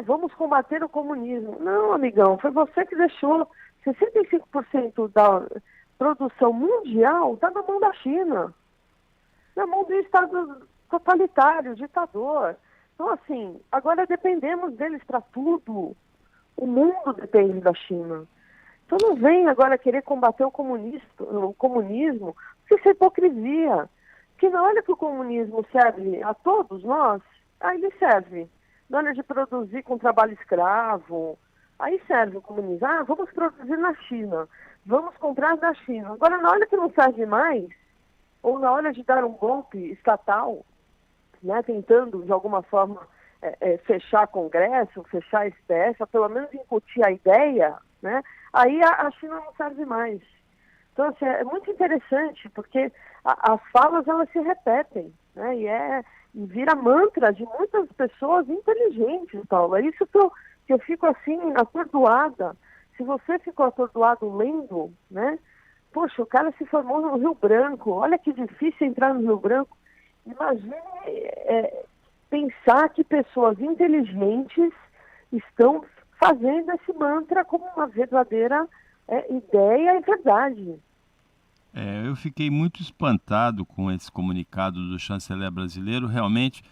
Vamos combater o comunismo. Não, amigão, foi você que deixou 65% da produção mundial está na mão da China, na mão do Estado totalitário, ditador. Então, assim, agora dependemos deles para tudo. O mundo depende da China. Então não vem agora querer combater o comunismo, porque isso é hipocrisia. Porque na hora que o comunismo serve a todos nós, aí ele serve. Na hora de produzir com trabalho escravo, aí serve o comunismo. Vamos produzir na China, vamos comprar da China. Agora, na hora que não serve mais, ou na hora de dar um golpe estatal, né, tentando, de alguma forma, fechar Congresso, fechar STF, ou pelo menos incutir a ideia, né, aí a China não serve mais. Então, assim, é muito interessante, porque as falas, elas se repetem, né, e vira mantra de muitas pessoas inteligentes, Paulo. É isso que eu fico, assim, atordoada. Se você ficou atordoado lendo, né, poxa, o cara se formou no Rio Branco, olha que difícil entrar no Rio Branco. Imagine pensar que pessoas inteligentes estão fazendo esse mantra como uma verdadeira ideia e verdade. Eu fiquei muito espantado com esse comunicado do chanceler brasileiro. Realmente,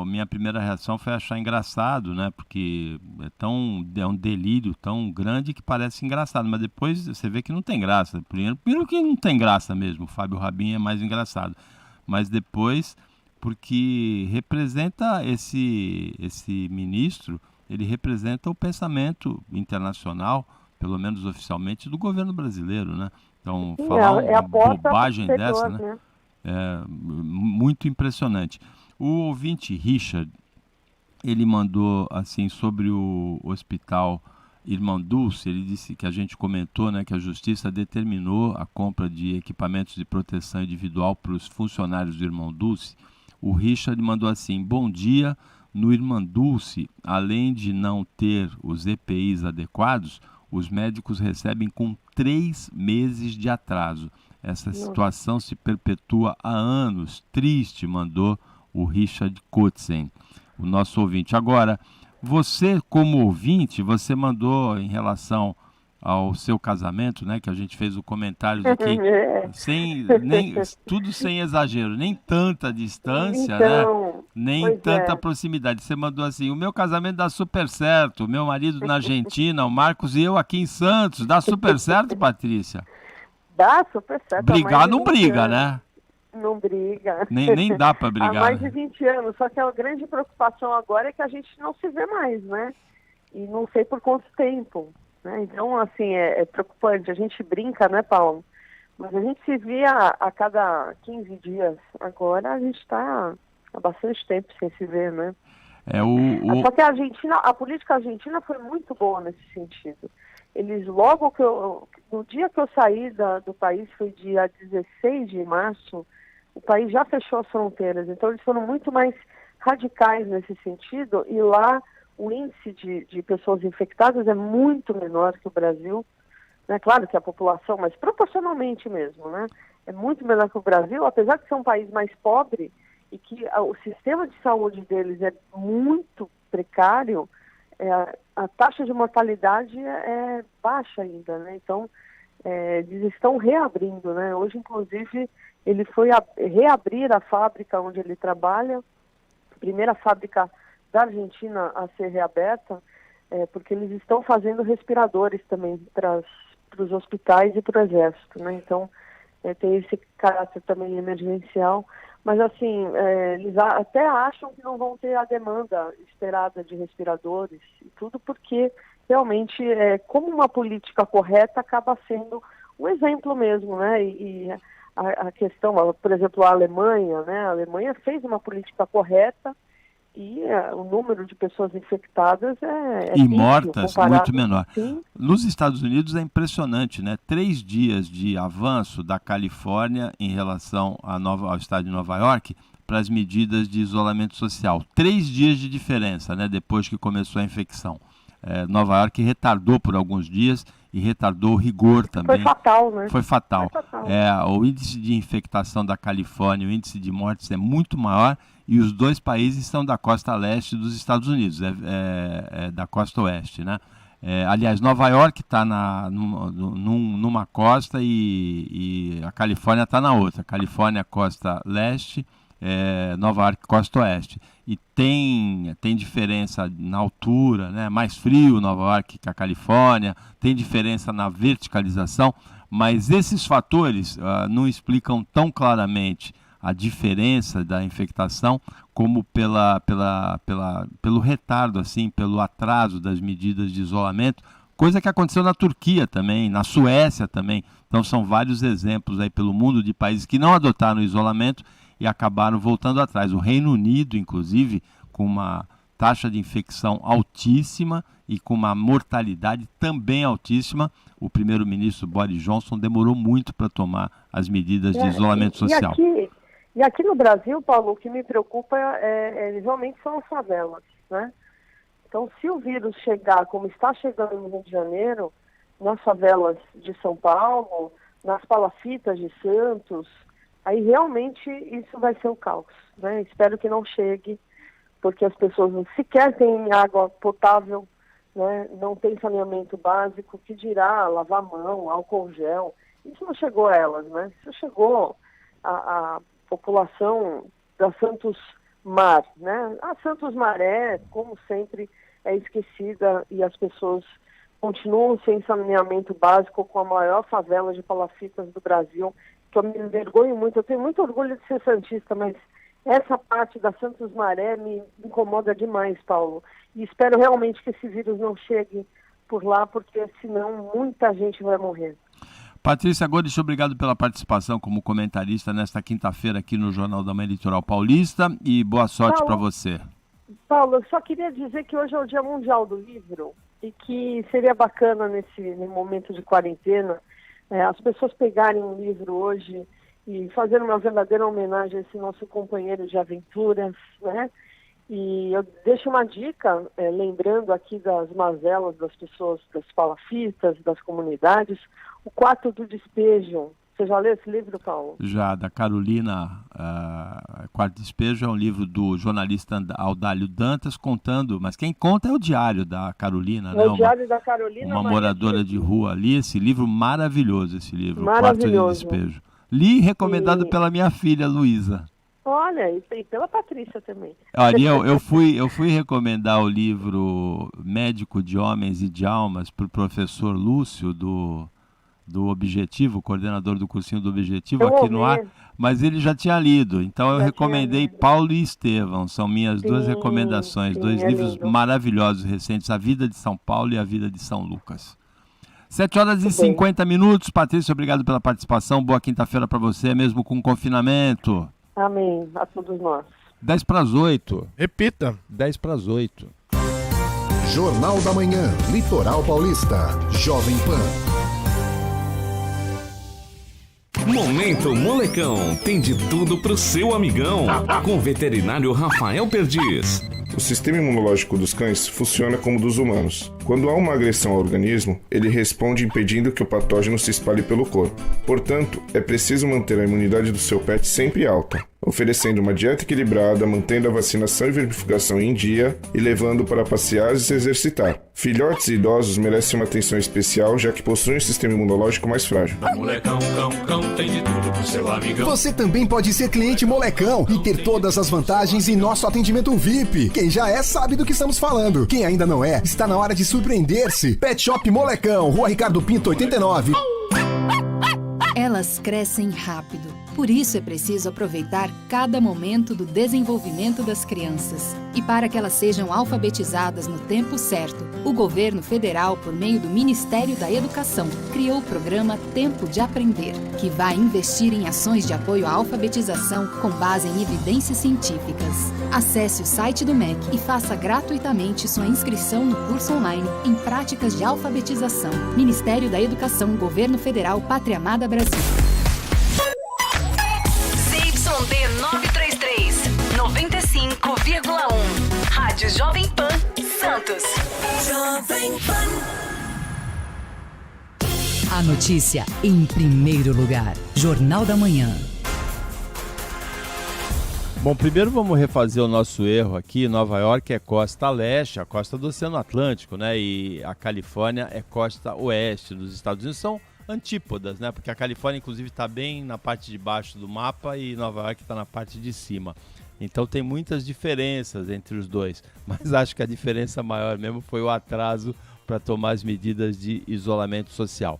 minha primeira reação foi achar engraçado, né? Porque é um delírio tão grande que parece engraçado, mas depois você vê que não tem graça. Primeiro que não tem graça mesmo, o Fábio Rabin é mais engraçado. Mas depois, porque representa esse ministro, ele representa o pensamento internacional, pelo menos oficialmente, do governo brasileiro, né? Então, Sim, falar uma bobagem dessa, né? É muito impressionante. O ouvinte Richard, ele mandou assim sobre o hospital Irmã Dulce. Ele disse que a gente comentou, né, que a Justiça determinou a compra de equipamentos de proteção individual para os funcionários do Irmã Dulce. O Richard mandou assim: bom dia, no Irmã Dulce, além de não ter os EPIs adequados, os médicos recebem com 3 meses de atraso. Essa situação se perpetua há anos. Triste, mandou o Richard Kotzen, o nosso ouvinte. Agora, você como ouvinte, você mandou em relação ao seu casamento, né, que a gente fez o comentário aqui, tudo sem exagero, nem tanta distância, então, né, nem tanta proximidade. Você mandou assim: o meu casamento dá super certo, o meu marido na Argentina, o Marcos e eu aqui em Santos, dá super certo, Patrícia? Dá super certo. Brigar não briga, né? Não briga. Nem dá para brigar. Há mais de 20 anos, só que a grande preocupação agora é que a gente não se vê mais, né? E não sei por quanto tempo, né? Então, assim, é preocupante. A gente brinca, né, Paulo? Mas a gente se via a cada 15 dias. Agora a gente está há bastante tempo sem se ver, né? Só que a política argentina foi muito boa nesse sentido. Eles, no dia que eu saí do país, foi dia 16 de março, o país já fechou as fronteiras. Então eles foram muito mais radicais nesse sentido, e lá o índice de pessoas infectadas é muito menor que o Brasil. É claro que a população, mas proporcionalmente mesmo, né? É muito menor que o Brasil, apesar de ser um país mais pobre e que o sistema de saúde deles é muito precário. A taxa de mortalidade é baixa ainda, né? Então, eles estão reabrindo, né? Hoje, inclusive, ele foi reabrir a fábrica onde ele trabalha, a primeira fábrica da Argentina a ser reaberta, porque eles estão fazendo respiradores também para os hospitais e para o exército, né? Então, tem esse caráter também emergencial. Mas, assim, eles até acham que não vão ter a demanda esperada de respiradores e tudo, porque realmente, como uma política correta, acaba sendo um exemplo mesmo, né? E a questão, por exemplo, a Alemanha, né? A Alemanha fez uma política correta e o número de pessoas infectadas e mortas muito menor. Sim. Nos Estados Unidos é impressionante, né? 3 dias de avanço da Califórnia em relação ao estado de Nova York para as medidas de isolamento social. 3 dias de diferença, né? Depois que começou a infecção. Nova York retardou por alguns dias e retardou o rigor também. Foi fatal, né? Foi fatal. O índice de infectação da Califórnia, o índice de mortes é muito maior, e os 2 países são da costa leste dos Estados Unidos, da costa oeste, né? Aliás, Nova York está numa costa e a Califórnia está na outra. Califórnia, costa leste, Nova York, costa oeste. E tem diferença na altura, né? Mais frio Nova York que a Califórnia, tem diferença na verticalização, mas esses fatores não explicam tão claramente a diferença da infectação como pelo retardo, assim, pelo atraso das medidas de isolamento, coisa que aconteceu na Turquia também, na Suécia também. Então são vários exemplos aí pelo mundo de países que não adotaram o isolamento e acabaram voltando atrás. O Reino Unido, inclusive, com uma taxa de infecção altíssima e com uma mortalidade também altíssima, o primeiro-ministro Boris Johnson demorou muito para tomar as medidas de isolamento social. E aqui no Brasil, Paulo, o que me preocupa realmente são as favelas, né? Então, se o vírus chegar como está chegando no Rio de Janeiro, nas favelas de São Paulo, nas palafitas de Santos, aí realmente isso vai ser um caos, né? Espero que não chegue, porque as pessoas não sequer têm água potável, né? Não tem saneamento básico, que dirá lavar a mão, álcool gel. Isso não chegou a elas, né? Isso chegou a população da Santos mar, né? A Santos Maré, como sempre, é esquecida e as pessoas continuam sem saneamento básico, com a maior favela de palafitas do Brasil, que eu me envergonho muito. Eu tenho muito orgulho de ser santista, mas essa parte da Santos Maré me incomoda demais, Paulo. E espero realmente que esse vírus não chegue por lá, porque senão muita gente vai morrer. Patrícia Gomes, obrigado pela participação como comentarista nesta quinta-feira aqui no Jornal da Manhã Litoral Paulista e boa sorte para você. Paulo, eu só queria dizer que hoje é o Dia Mundial do Livro e que seria bacana nesse momento de quarentena as pessoas pegarem um livro hoje e fazer uma verdadeira homenagem a esse nosso companheiro de aventuras, né? E eu deixo uma dica, lembrando aqui das mazelas das pessoas, das palafitas, das comunidades, o Quarto do Despejo. Você já leu esse livro, Paulo? Já, da Carolina. Quarto do Despejo é um livro do jornalista Audálio Dantas contando, mas quem conta é o diário da Carolina, né? O diário da Carolina. Uma moradora de rua ali, esse livro maravilhoso, esse livro, maravilhoso. Quarto do Despejo. Li recomendado pela minha filha, Luísa. Olha, e pela Patrícia também. Olha, eu fui recomendar o livro Médico de Homens e de Almas para o professor Lúcio do Objetivo, coordenador do cursinho do Objetivo aqui no ar, mas ele já tinha lido, então eu recomendei Paulo e Estevão, são minhas duas recomendações, dois livros maravilhosos recentes, A Vida de São Paulo e A Vida de São Lucas. 7h50, Patrícia, obrigado pela participação, boa quinta-feira para você, mesmo com confinamento. Amém, a todos nós. 7:50. Repita. 7:50. Jornal da Manhã, Litoral Paulista, Jovem Pan. Momento Molecão, tem de tudo pro seu amigão, com o veterinário Rafael Perdiz. O sistema imunológico dos cães funciona como o dos humanos. Quando há uma agressão ao organismo, ele responde impedindo que o patógeno se espalhe pelo corpo. Portanto, é preciso manter a imunidade do seu pet sempre alta, oferecendo uma dieta equilibrada, mantendo a vacinação e verificação em dia e levando para passear e se exercitar. Filhotes e idosos merecem uma atenção especial, já que possuem um sistema imunológico mais frágil. Molecão, cão, tem de tudo pro seu amigão. Você também pode ser cliente Molecão e ter todas as vantagens em nosso atendimento VIP. Quem já é, sabe do que estamos falando. Quem ainda não é, está na hora de surpreender-se. Pet Shop Molecão, Rua Ricardo Pinto, 89. Elas crescem rápido. Por isso é preciso aproveitar cada momento do desenvolvimento das crianças. E para que elas sejam alfabetizadas no tempo certo, o governo federal, por meio do Ministério da Educação, criou o programa Tempo de Aprender, que vai investir em ações de apoio à alfabetização com base em evidências científicas. Acesse o site do MEC e faça gratuitamente sua inscrição no curso online em práticas de alfabetização. Ministério da Educação, Governo Federal, Pátria Amada Brasil. ZYD 933, 95,1. Rádio Jovem Pan, Santos. Jovem Pan. A notícia em primeiro lugar. Jornal da Manhã. Bom, primeiro vamos refazer o nosso erro aqui. Nova York é costa leste, a costa do Oceano Atlântico, né? E a Califórnia é costa oeste dos Estados Unidos. São antípodas, né? Porque a Califórnia, inclusive, está bem na parte de baixo do mapa e Nova York está na parte de cima. Então tem muitas diferenças entre os dois. Mas acho que a diferença maior mesmo foi o atraso para tomar as medidas de isolamento social.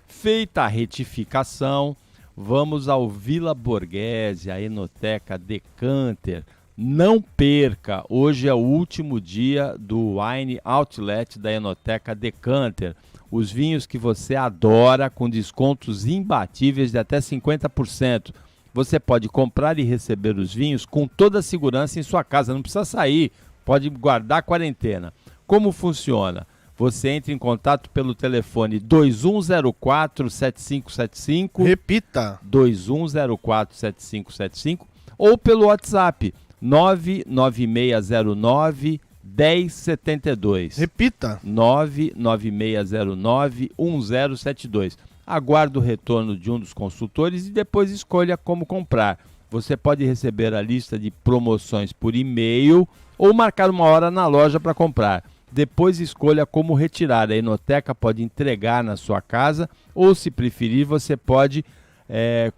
Feita a retificação, vamos ao Vila Borghese, a Enoteca Decanter. Não perca, hoje é o último dia do Wine Outlet da Enoteca Decanter. Os vinhos que você adora com descontos imbatíveis de até 50%. Você pode comprar e receber os vinhos com toda a segurança em sua casa, não precisa sair, pode guardar a quarentena. Como funciona? Você entra em contato pelo telefone 2104-7575. Repita. 2104-7575 ou pelo WhatsApp 99609-1072. Repita. 99609-1072. Aguarde o retorno de um dos consultores e depois escolha como comprar. Você pode receber a lista de promoções por e-mail ou marcar uma hora na loja para comprar. Depois escolha como retirar. A Enoteca pode entregar na sua casa ou, se preferir, você pode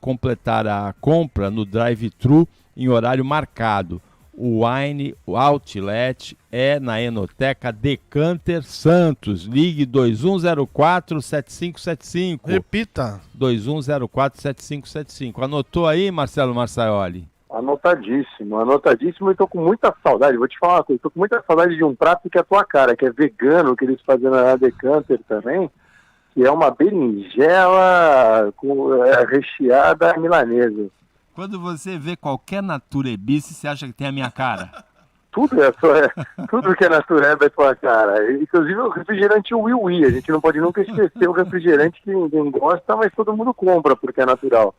completar a compra no drive-thru em horário marcado. Wine Outlet é na Enoteca Decanter Santos. Ligue 2104-7575. Repita. 2104-7575. Anotou aí, Marcelo Marçaioli? Anotadíssimo, anotadíssimo, e tô com muita saudade, vou te falar uma coisa, tô com muita saudade de um prato que é a tua cara, que é vegano, que eles fazem na Decanter também, que é uma berinjela recheada milanesa. Quando você vê qualquer naturebice, você acha que tem a minha cara? Tudo que é natureba é tua cara. Inclusive o refrigerante Wiwi. A gente não pode nunca esquecer o refrigerante que ninguém gosta, mas todo mundo compra porque é natural.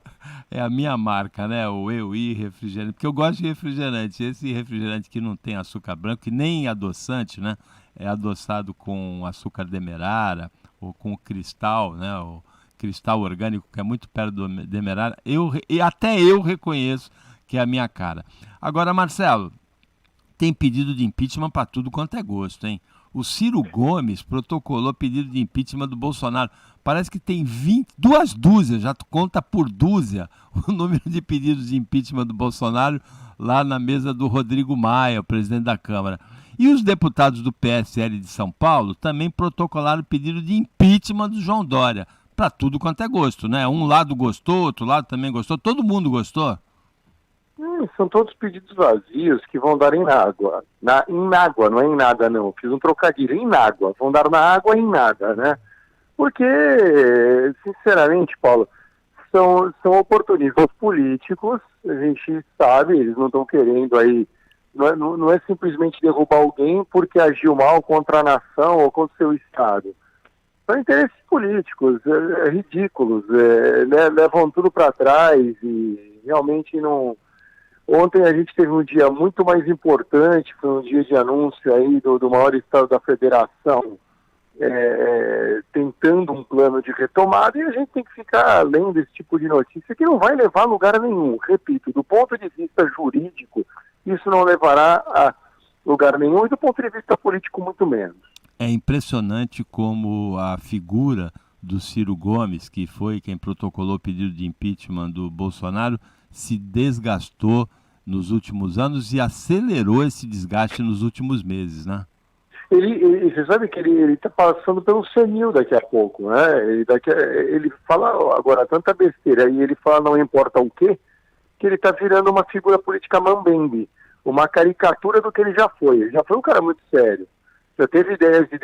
É a minha marca, né? O Wiwi refrigerante. Porque eu gosto de refrigerante. Esse refrigerante que não tem açúcar branco, e nem adoçante, né? É adoçado com açúcar demerara ou com o cristal, né? O cristal orgânico, que é muito perto do demerara. E até eu reconheço que é a minha cara. Agora, Marcelo, tem pedido de impeachment para tudo quanto é gosto, hein? O Ciro Gomes protocolou pedido de impeachment do Bolsonaro. Parece que tem 2 dúzias, já conta por dúzia o número de pedidos de impeachment do Bolsonaro lá na mesa do Rodrigo Maia, o presidente da Câmara. E os deputados do PSL de São Paulo também protocolaram pedido de impeachment do João Dória. Para tudo quanto é gosto, né? Um lado gostou, outro lado também gostou, todo mundo gostou. São todos pedidos vazios que vão dar em água. Em água, não é em nada, não. Fiz um trocadilho, em água. Vão dar na água e em nada, né? Porque, sinceramente, Paulo, são oportunistas políticos, a gente sabe, eles não estão querendo aí, não é simplesmente derrubar alguém porque agiu mal contra a nação ou contra o seu Estado. São interesses políticos, ridículos, levam tudo para trás e realmente não... Ontem a gente teve um dia muito mais importante, foi um dia de anúncio aí do maior estado da federação, tentando um plano de retomada, e a gente tem que ficar lendo esse tipo de notícia que não vai levar a lugar nenhum. Repito, do ponto de vista jurídico, isso não levará a lugar nenhum, e do ponto de vista político, muito menos. É impressionante como a figura do Ciro Gomes, que foi quem protocolou o pedido de impeachment do Bolsonaro, se desgastou nos últimos anos e acelerou esse desgaste nos últimos meses, né? Você sabe que ele está passando pelo senil daqui a pouco, né? Ele fala agora tanta besteira e ele fala não importa o quê, que ele está virando uma figura política mambembe, uma caricatura do que ele já foi. Ele já foi um cara muito sério, já teve ideias de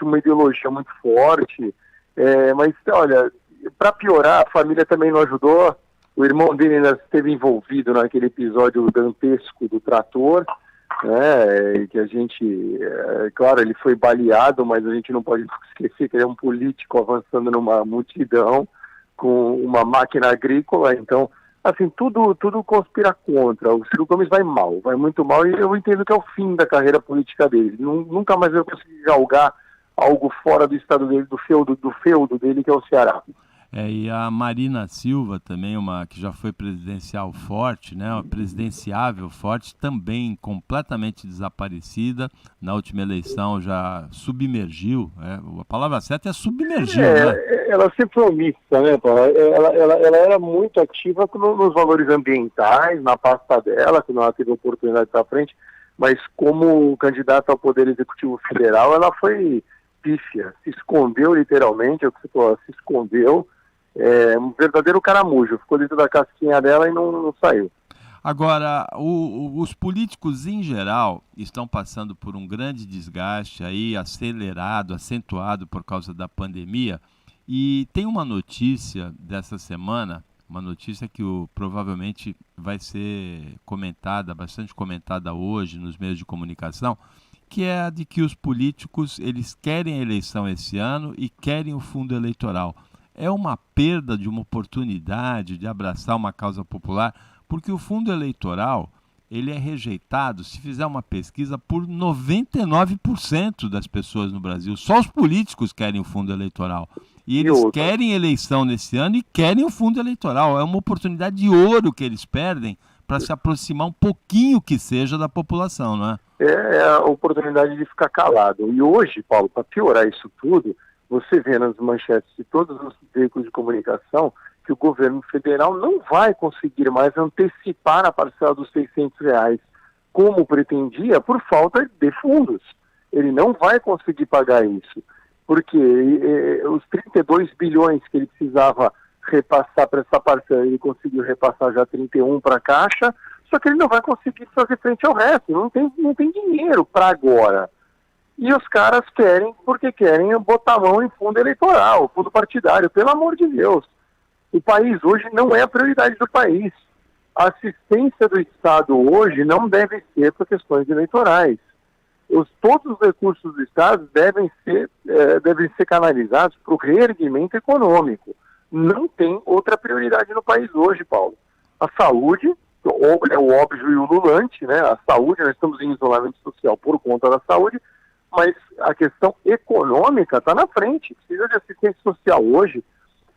uma ideologia muito forte, mas olha, para piorar, a família também não ajudou. O irmão dele ainda esteve envolvido naquele episódio dantesco do trator, né, que a gente, claro, ele foi baleado, mas a gente não pode esquecer que ele é um político avançando numa multidão com uma máquina agrícola, então, assim, tudo conspira contra. O Ciro Gomes vai mal, vai muito mal, e eu entendo que é o fim da carreira política dele. Nunca mais vai conseguir galgar algo fora do estado dele, do feudo dele, que é o Ceará. E a Marina Silva também, que já foi presidencial forte, né, uma presidenciável forte, também completamente desaparecida. Na última eleição já submergiu, a palavra certa é submergiu, né? Ela sempre foi omissa, né, Paulo? Ela era muito ativa nos valores ambientais, na pasta dela, que não teve oportunidade de estar à frente, mas como candidata ao Poder Executivo Federal, ela foi pífia, se escondeu literalmente, é o que você falou, se escondeu. Um verdadeiro caramujo, ficou dentro da casquinha dela e não saiu. Agora, os políticos em geral estão passando por um grande desgaste aí, acelerado, acentuado por causa da pandemia, e tem uma notícia dessa semana, uma notícia que provavelmente vai ser bastante comentada hoje nos meios de comunicação, que é a de que os políticos eles querem a eleição esse ano e querem o fundo eleitoral. É uma perda de uma oportunidade de abraçar uma causa popular, porque o fundo eleitoral ele é rejeitado, se fizer uma pesquisa, por 99% das pessoas no Brasil. Só os políticos querem o fundo eleitoral. E eles querem eleição nesse ano e querem o fundo eleitoral. É uma oportunidade de ouro que eles perdem para se aproximar um pouquinho que seja da população, não é? É a oportunidade de ficar calado. E hoje, Paulo, para piorar isso tudo, você vê nas manchetes de todos os veículos de comunicação que o governo federal não vai conseguir mais antecipar a parcela dos R$600 como pretendia por falta de fundos. Ele não vai conseguir pagar isso, porque os 32 bilhões que ele precisava repassar para essa parcela, ele conseguiu repassar já 31 para a Caixa, só que ele não vai conseguir fazer frente ao resto, não tem dinheiro para agora. E os caras querem, porque querem botar a mão em fundo eleitoral, fundo partidário, pelo amor de Deus. O país hoje não é a prioridade do país. A assistência do Estado hoje não deve ser para questões eleitorais. Todos os recursos do Estado devem ser canalizados para o reerguimento econômico. Não tem outra prioridade no país hoje, Paulo. A saúde é o óbvio e o ululante, né? A saúde, nós estamos em isolamento social por conta da saúde, mas a questão econômica está na frente. Precisa de assistência social hoje,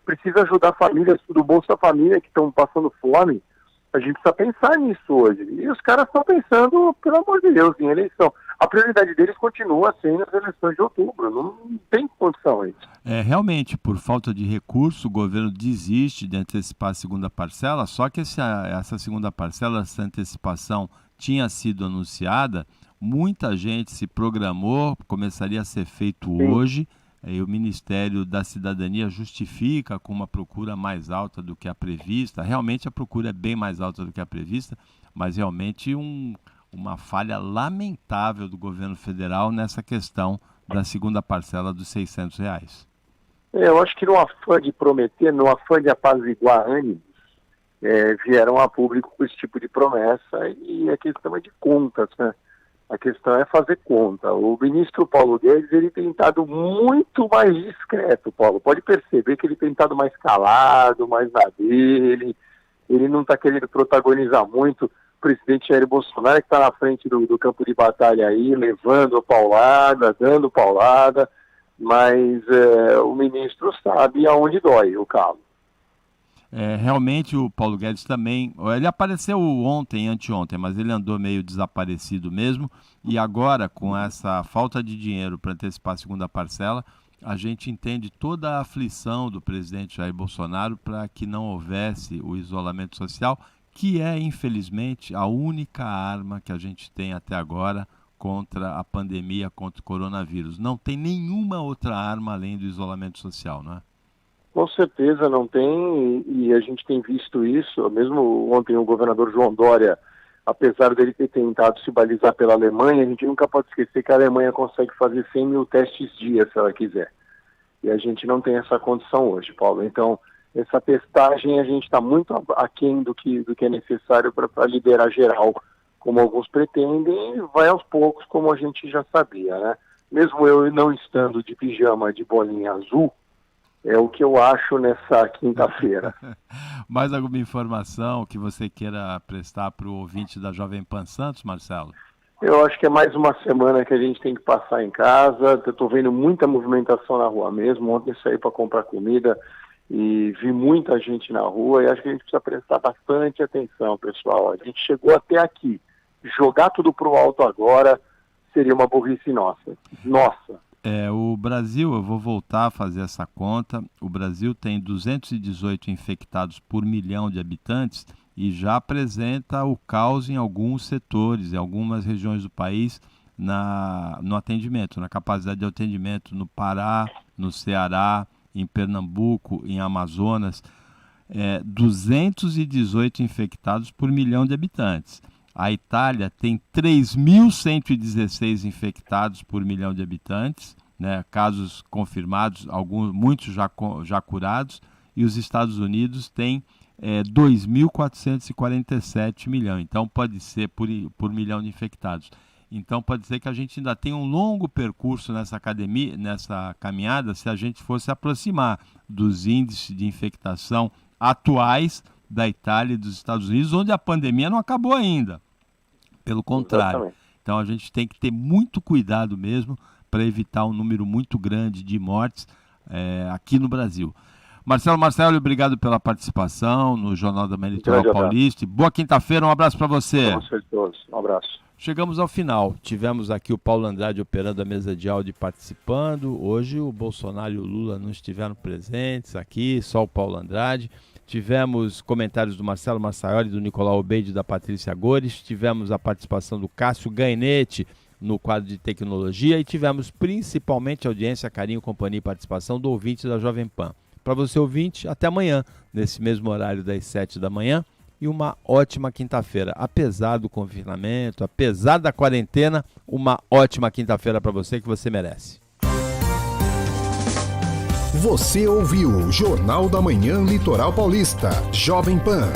precisa ajudar famílias do Bolsa Família que estão passando fome. A gente precisa pensar nisso hoje. E os caras estão pensando, pelo amor de Deus, em eleição. A prioridade deles continua sendo as eleições de outubro. Não tem condição isso. Realmente, por falta de recurso, o governo desiste de antecipar a segunda parcela, só que essa segunda parcela, essa antecipação tinha sido anunciada, muita gente se programou, começaria a ser feito hoje, e o Ministério da Cidadania justifica com uma procura mais alta do que a prevista. Realmente a procura é bem mais alta do que a prevista, mas realmente uma falha lamentável do governo federal nessa questão da segunda parcela dos R$600. Eu acho que no afã de prometer, no afã de apaziguar ânimos, vieram a público com esse tipo de promessa, e a questão é de contas, né? A questão é fazer conta. O ministro Paulo Guedes, ele tem estado muito mais discreto, Paulo. Pode perceber que ele tem estado mais calado, mais na dele. Ele não está querendo protagonizar muito. O presidente Jair Bolsonaro que está na frente do campo de batalha aí, levando paulada, dando paulada. Mas o ministro sabe aonde dói o calo. Realmente o Paulo Guedes também, ele apareceu ontem, anteontem, mas ele andou meio desaparecido mesmo, e agora com essa falta de dinheiro para antecipar a segunda parcela, a gente entende toda a aflição do presidente Jair Bolsonaro para que não houvesse o isolamento social, que é, infelizmente, a única arma que a gente tem até agora contra a pandemia, contra o coronavírus. Não tem nenhuma outra arma além do isolamento social, não é? Com certeza não tem, e a gente tem visto isso. Mesmo ontem o governador João Dória, apesar dele ter tentado se balizar pela Alemanha, a gente nunca pode esquecer que a Alemanha consegue fazer 100 mil testes dia, se ela quiser. E a gente não tem essa condição hoje, Paulo. Então, essa testagem a gente está muito aquém do que é necessário para liberar geral, como alguns pretendem, e vai aos poucos, como a gente já sabia, né? Mesmo eu não estando de pijama de bolinha azul, é o que eu acho nessa quinta-feira. Mais alguma informação que você queira prestar para o ouvinte da Jovem Pan Santos, Marcelo? Eu acho que é mais uma semana que a gente tem que passar em casa. Eu estou vendo muita movimentação na rua mesmo. Ontem saí para comprar comida e vi muita gente na rua, e acho que a gente precisa prestar bastante atenção, pessoal. A gente chegou até aqui. Jogar tudo para o alto agora seria uma burrice nossa. O Brasil, eu vou voltar a fazer essa conta, o Brasil tem 218 infectados por milhão de habitantes e já apresenta o caos em alguns setores, em algumas regiões do país, no atendimento, na capacidade de atendimento no Pará, no Ceará, em Pernambuco, em Amazonas, 218 infectados por milhão de habitantes. A Itália tem 3.116 infectados por milhão de habitantes, né, casos confirmados, muitos já curados, e os Estados Unidos têm 2.447 milhões, então pode ser por milhão de infectados. Então pode ser que a gente ainda tenha um longo percurso nessa caminhada, se a gente fosse aproximar dos índices de infectação atuais da Itália e dos Estados Unidos, onde a pandemia não acabou ainda. Pelo contrário. Exatamente. Então a gente tem que ter muito cuidado mesmo para evitar um número muito grande de mortes aqui no Brasil. Marcelo, obrigado pela participação no Jornal da Manhã Litoral Paulista. Boa quinta-feira, um abraço para você. Para vocês todos, um abraço. Chegamos ao final. Tivemos aqui o Paulo Andrade operando a mesa de áudio e participando. Hoje o Bolsonaro e o Lula não estiveram presentes aqui, só o Paulo Andrade. tivemos comentários do Marcelo Massaioli, do Nicolau Obeide e da Patrícia Gores, tivemos a participação do Cássio Gainete no quadro de tecnologia e tivemos principalmente audiência, carinho, companhia e participação do ouvinte da Jovem Pan. Para você ouvinte, até amanhã, nesse mesmo horário das 7 da manhã, e uma ótima quinta-feira. Apesar do confinamento, apesar da quarentena, uma ótima quinta-feira para você que você merece. Você ouviu Jornal da Manhã Litoral Paulista, Jovem Pan.